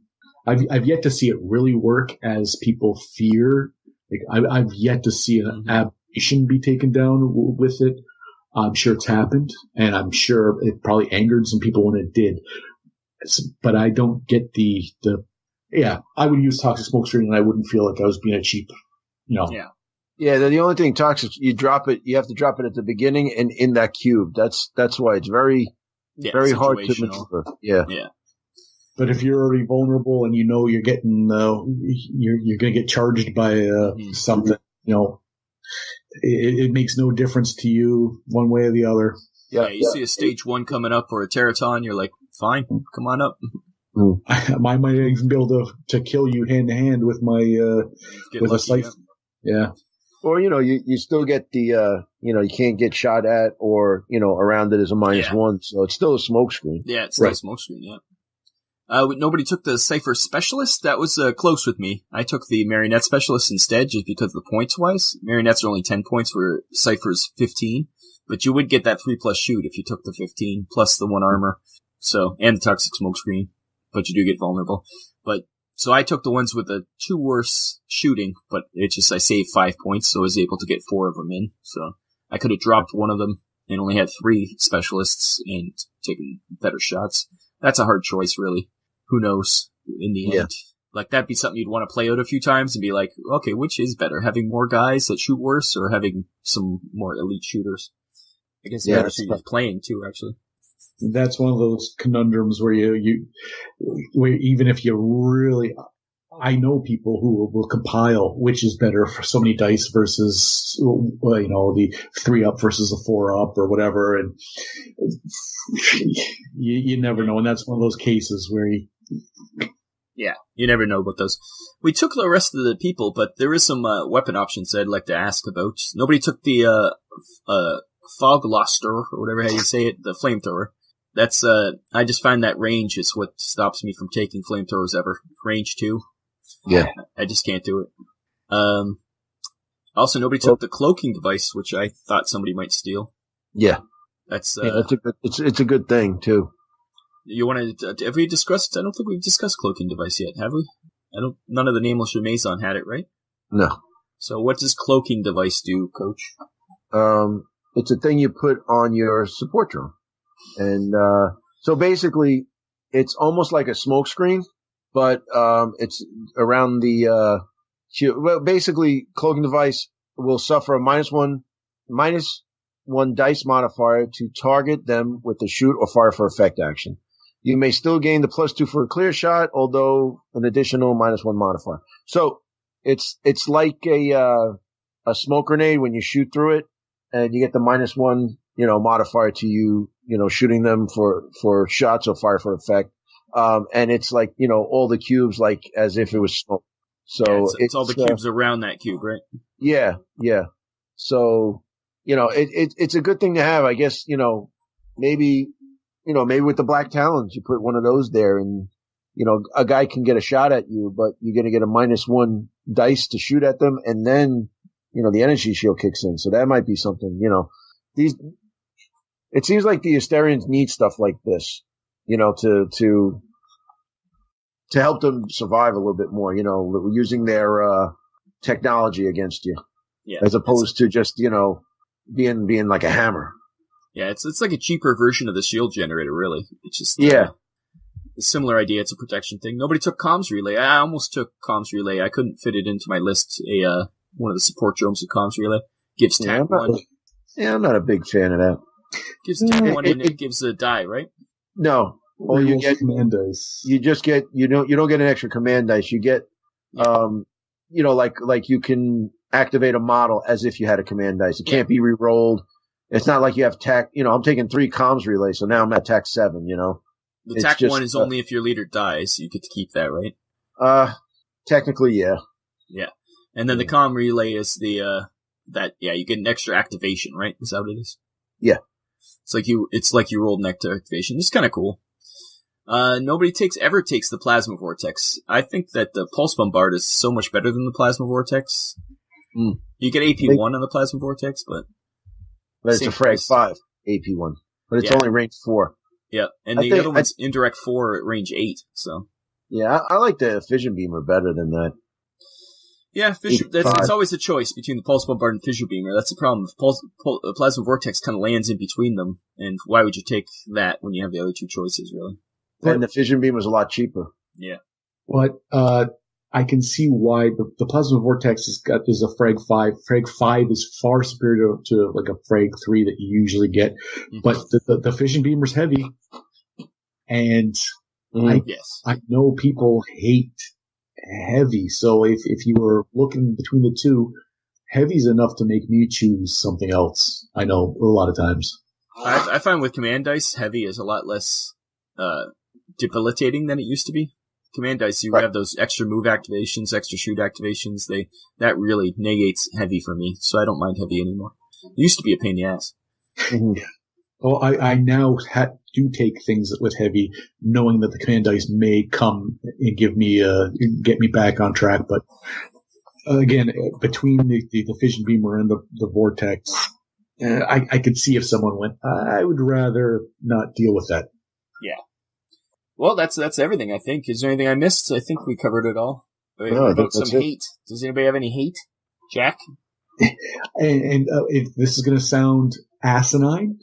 D: I've yet to see it really work as people fear. Like I've yet to see an aberration be taken down with it. I'm sure it's happened, and I'm sure it probably angered some people when it did. But I don't get I would use toxic smoke screen, and I wouldn't feel like I was being a cheap,
C: Yeah.
E: Yeah, the only thing toxic, you have to drop it at the beginning and in that cube. That's why it's very hard to maneuver. Yeah.
C: Yeah.
D: But if you're already vulnerable and you're getting you're going to get charged by something, it makes no difference to you one way or the other.
C: Yeah, you see a stage 1 coming up or a Teraton, you're like, fine, come on up.
D: I might even be able to kill you hand to hand with my with a scythe. Yeah.
E: Or you still get the you can't get shot at or around it as a -1, so it's still a smoke screen.
C: Yeah, it's still a smoke screen. Yeah. Nobody took the Cypher Specialist. That was close with me. I took the Marionette Specialist instead, just because of the points-wise. Marionettes are only 10 points, where Cypher's 15. But you would get that 3+ shoot if you took the 15, plus the 1 armor. So, and the Toxic Smoke Screen. But you do get vulnerable. So I took the ones with the 2 worse shooting, but I saved 5 points, so I was able to get 4 of them in. So I could have dropped one of them and only had 3 specialists and taken better shots. That's a hard choice, really. Who knows in the end? Like, that'd be something you'd want to play out a few times and be like, okay, which is better? Having more guys that shoot worse or having some more elite shooters? I guess that's who you're playing too, actually.
D: That's one of those conundrums where where even if you really, I know people who will compile which is better for so many dice versus, the 3-up versus a 4-up or whatever. And you never know. And that's one of those cases where
C: you never know about those. We took the rest of the people, but there is some weapon options that I'd like to ask about. Nobody took the Fog Luster, or whatever how you say it, the flamethrower. That's I just find that range is what stops me from taking flamethrowers ever. Range 2.
E: Yeah.
C: I just can't do it. Also, nobody took the cloaking device, which I thought somebody might steal.
E: Yeah.
C: That's
E: it's a good thing too.
C: You want to? Have we discussed? I don't think we've discussed cloaking device yet, have we? None of the nameless Maison had it, right?
E: No.
C: So what does cloaking device do, Coach?
E: It's a thing you put on your support drone, and so basically, it's almost like a smoke screen, but it's around the. Well, basically, cloaking device will suffer a minus one dice modifier to target them with the shoot or fire for effect action. You may still gain the +2 for a clear shot, although an additional -1 modifier. So it's like a smoke grenade when you shoot through it, and you get the -1, modifier to you, shooting them for shots or fire for effect. And it's like, all the cubes, like as if it was smoke. So
C: yeah, it's all the cubes around that cube, right?
E: Yeah. So, it's a good thing to have, I guess, maybe with the Black Talons, you put one of those there and, a guy can get a shot at you, but you're going to get a -1 dice to shoot at them. And then, the energy shield kicks in. So that might be something, it seems like the Asterians need stuff like this, to help them survive a little bit more, using their, technology against you.
C: Yeah.
E: As opposed to just, being like a hammer.
C: Yeah, it's like a cheaper version of the shield generator, really. It's just
E: a
C: similar idea. It's a protection thing. Nobody took comms relay. I almost took comms relay. I couldn't fit it into my list. One of the support drones of comms relay gives TAC 1.
E: I'm not a big fan of that.
C: Gives TAC 1 and it gives a die, right?
E: No. All you get
D: command dice.
E: You just get you don't get an extra command dice. You get like you can activate a model as if you had a command dice. It can't be re-rolled. It's not like you have TAC. I'm taking 3 comms relays, so now I'm at TAC 7.
C: The TAC 1 is only if your leader dies. You get to keep that, right?
E: Technically, yeah.
C: Yeah, and then the comm relay is the you get an extra activation, right? Is that what it is?
E: Yeah.
C: It's like you rolled an extra activation. It's kind of cool. Nobody ever takes the plasma vortex. I think that the pulse bombard is so much better than the plasma vortex. You get AP1 on the plasma vortex, but
E: it's a frag 5 AP1, but it's only range 4.
C: Yeah, and the other one's indirect 4 at range 8. So
E: yeah, I like the fission beamer better than that.
C: Yeah, it's always a choice between the pulse bombard and fissure beamer. That's the problem. The plasma vortex kind of lands in between them, and why would you take that when you have the other two choices, really?
E: And the fission beam was a lot cheaper.
C: Yeah.
D: But I can see why the plasma vortex is a frag 5. Frag 5 is far superior to like a frag 3 that you usually get. Mm-hmm. But the fission beamer's heavy, and I know people hate heavy. So if you were looking between the two, heavy's enough to make me choose something else. I know a lot of times.
C: I find with command dice, heavy is a lot less debilitating than it used to be. Command dice, you have those extra move activations, extra shoot activations. That really negates heavy for me, so I don't mind heavy anymore. It used to be a pain in the ass.
D: Mm-hmm. Well, I now do take things with heavy, knowing that the command dice may come and get me back on track. But again, between the fission beamer and the vortex, I could see if someone went, I would rather not deal with that.
C: Yeah. Well, that's everything, I think. Is there anything I missed? I think we covered it all.
E: No,
C: about some hate. Does anybody have any hate? Jack?
D: And this is going to sound asinine,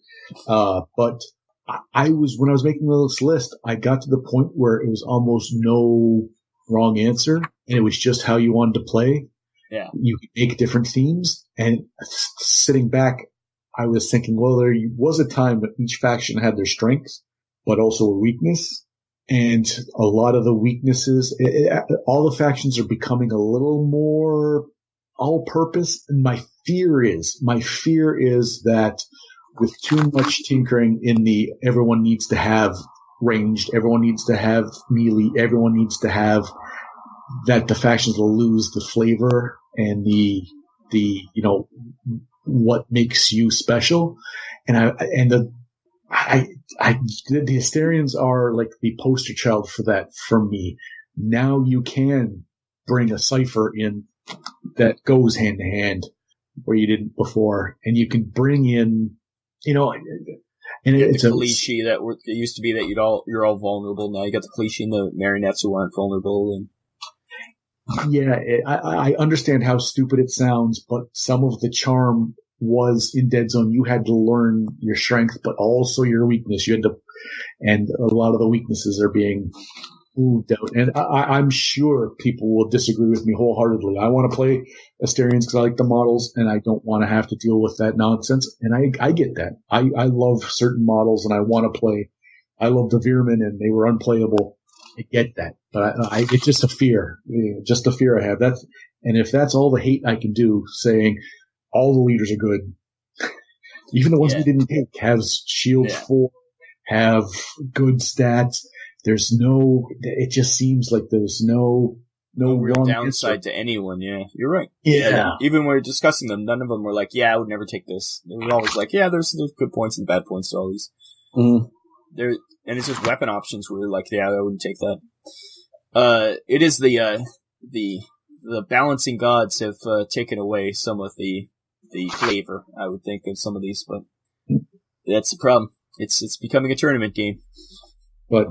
D: but when I was making this list, I got to the point where it was almost no wrong answer, and it was just how you wanted to play.
C: Yeah. You
D: could make different themes, and sitting back, I was thinking, well, there was a time when each faction had their strengths, but also a weakness. And a lot of the weaknesses, all the factions are becoming a little more all-purpose. And my fear is that with too much tinkering in everyone needs to have ranged, everyone needs to have melee, everyone needs to have that the factions will lose the flavor and the what makes you special. The Asterians are like the poster child for that for me. Now you can bring a cipher in that goes hand to hand where you didn't before, and you can bring in, And
C: You
D: it's
C: got the Kalishi it used to be that you're all vulnerable. Now you got the Kalishi and the marionettes who aren't vulnerable. And
D: yeah, I understand how stupid it sounds, but some of the charm was in Deadzone. You had to learn your strength, but also your weakness. You had to, and a lot of the weaknesses are being moved out. And I'm sure people will disagree with me wholeheartedly. I want to play Asterians because I like the models, and I don't want to have to deal with that nonsense. And I get that. I love certain models, and I want to play. I love the veer-myn, and they were unplayable. I get that, but it's just a fear, just a fear I have. And if that's all the hate I can do, saying all the leaders are good, even the ones we didn't take, have shield 4, have good stats. It just seems like there's no
C: real downside to anyone. Yeah, you're right.
D: Yeah.
C: Even when we were discussing them, none of them were like, yeah, I would never take this. They were always like, yeah, there's good points and bad points to all these.
D: Mm-hmm.
C: And it's just weapon options where you're like, yeah, I wouldn't take that. It is the balancing gods have taken away some of the flavor, I would think, of some of these, but that's the problem. It's becoming a tournament game.
D: But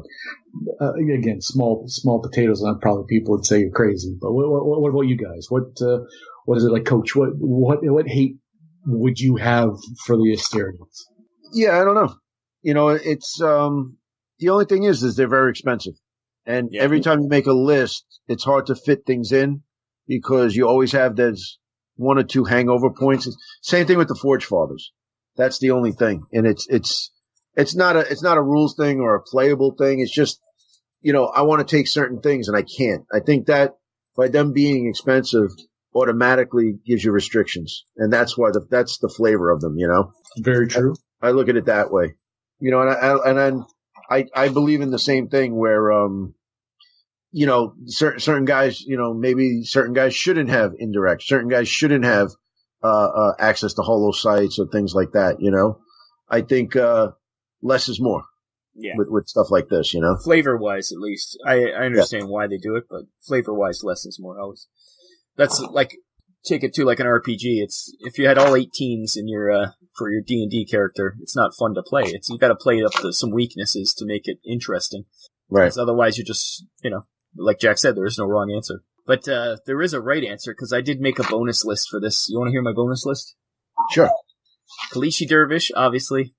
D: again, small potatoes. And probably people would say you're crazy. But what about you guys? What is it like, Coach? What hate would you have for the Asterians?
E: Yeah, I don't know. It's the only thing is they're very expensive, and every time you make a list, it's hard to fit things in because you always have those 1 or 2 hangover points. Same thing with the Forge Fathers. That's the only thing, and it's not a rules thing or a playable thing. It's just, I want to take certain things and I can't. I think that by them being expensive automatically gives you restrictions. And that's why that's the flavor of them,
D: Very true.
E: I look at it that way, and I believe in the same thing where, certain guys, maybe certain guys shouldn't have indirect, certain guys shouldn't have, access to holo sites or things like that. I think, less is more. Yeah. With stuff like this,
C: Flavor wise, at least. I understand why they do it, but flavor wise, less is more always. That's like, take it to like an RPG. It's, if you had all 18s in your, for your D&D character, it's not fun to play. You gotta play up to some weaknesses to make it interesting.
E: Right.
C: Because otherwise you're just, like Jack said, there is no wrong answer. But, there is a right answer, because I did make a bonus list for this. You wanna hear my bonus list?
E: Sure.
C: Kalishi Dervish, obviously.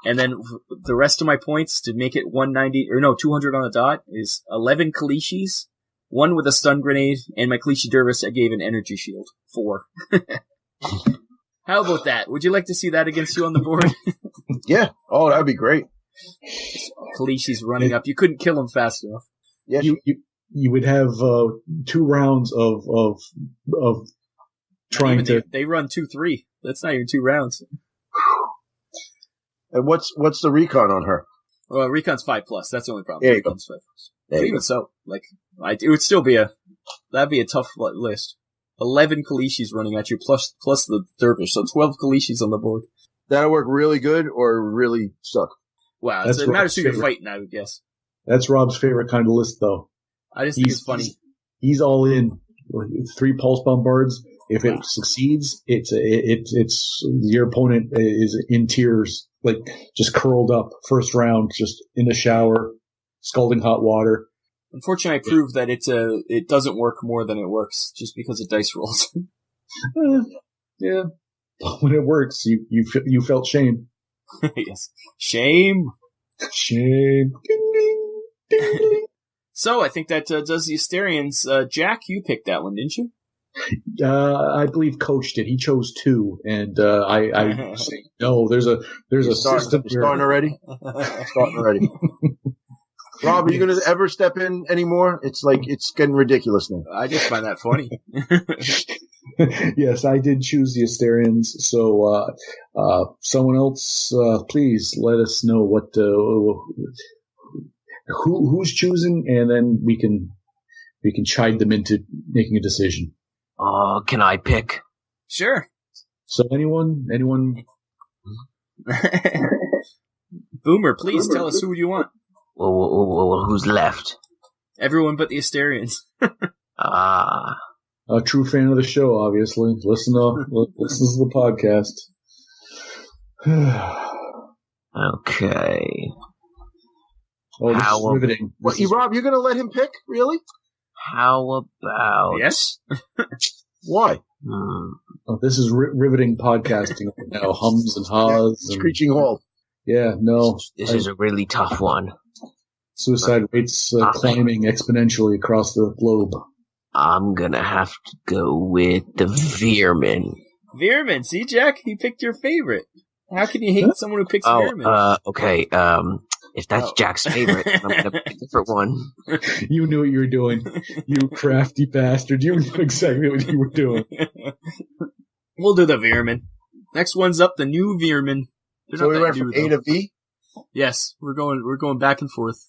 C: And then the rest of my points to make it 200 on the dot is 11 Kalishis, 1 with a stun grenade, and my Kalishi Dervish I gave an energy shield. 4. How about that? Would you like to see that against you on the board?
E: Yeah. Oh, that'd be great.
C: Kalishi's running up. You couldn't kill him fast enough.
E: Yeah.
D: You would have 2 rounds of trying to.
C: They run 2-3. That's not even 2 rounds.
E: And what's the recon on her?
C: Well, recon's 5+. That's the only problem.
E: Yeah,
C: recon's 5+. But even so, it would still be that'd be a tough list. 11 Kalishis running at you, plus the Dervish, so 12 Kalishis on the board.
E: That'll work really good or really suck.
C: Wow, it matters who you're fighting, I would guess.
D: That's Rob's favorite kind of list, though.
C: I just think it's funny.
D: He's all in. 3 pulse bombards. If it succeeds, it's your opponent is in tears, like just curled up. First round, just in the shower, scalding hot water.
C: Unfortunately, I proved that it doesn't work more than it works just because of dice rolls.
D: Yeah, when it works, you felt shame.
C: Yes, shame.
D: Ding, ding, ding, ding.
C: So I think that does the Asterians. Jack, you picked that one, didn't you?
D: I believe Coach did. He chose 2, and I say no. There's a system.
E: Starting already. Rob, are you going to ever step in anymore? It's getting ridiculous now.
C: I just find that funny.
D: Yes, I did choose the Asterians. So someone else, please let us know what who's choosing, and then we can chide them into making a decision.
B: Can I pick?
C: Sure.
D: So anyone?
C: Boomer, please tell us who you want.
B: Well, who's left?
C: Everyone but the Asterians.
D: A true fan of the show, obviously. Listens to the podcast.
B: Okay.
D: Oh, this is riveting.
E: What, Rob, you're going to let him pick? Really?
B: How about...
C: Yes?
E: Why?
D: Oh, this is riveting podcasting right now. Hums and haws. And,
E: Screeching halt.
D: yeah, no.
B: This is a really tough one.
D: Suicide rates climbing exponentially across the globe.
B: I'm gonna have to go with the veer-myn.
C: Veer-myn, see, Jack? He picked your favorite. How can you hate someone who picks veer-myn?
B: Okay, if that's Jack's favorite, I'm gonna pick a different one.
D: You knew what you were doing. You crafty bastard. You knew exactly what you were doing.
C: We'll do the veer-myn. Next one's up, the new veer-myn.
E: So we went from A to V?
C: Yes, we're going back and forth.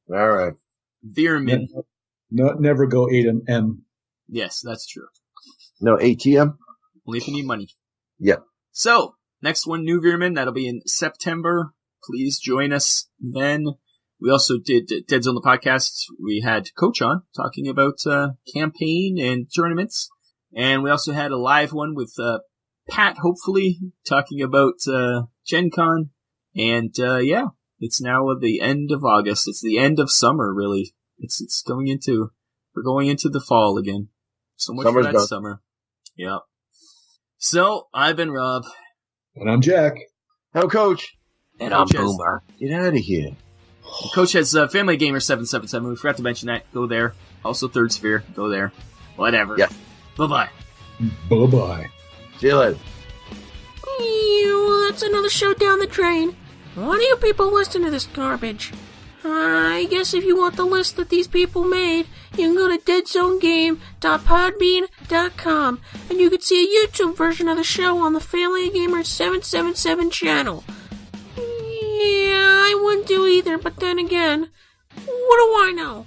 E: All right.
C: Veer-myn.
D: Never go A to M.
C: Yes, that's true.
E: No, ATM?
C: Only if you need money.
E: Yeah.
C: So, next one, new veer-myn. That'll be in September. Please join us then. We also did Deadzone the Podcast. We had Coach on talking about campaign and tournaments. And we also had a live one with Pat, hopefully, talking about Gen Con. And yeah, it's now the end of August. It's the end of summer, really. It's going into, we're going into the fall again. So much
E: Summer's
C: for that
E: done.
C: summer. Yeah. So, I've been Rob.
D: And I'm Jack.
E: Hello, Coach.
B: And I'm
C: Coach has-
B: Boomer.
E: Get out of here.
C: Coach has Family Gamer 777. We forgot to mention that. Go there. Also, Third Sphere. Go there. Whatever.
E: Yeah.
C: Bye-bye.
D: Bye-bye.
E: See you later.
A: Well, that's another show down the drain. Why do you people listen to this garbage? I guess if you want the list that these people made, you can go to deadzonegame.podbean.com and you can see a YouTube version of the show on the Family Gamer 777 channel. Yeah, I wouldn't do either, but then again, what do I know?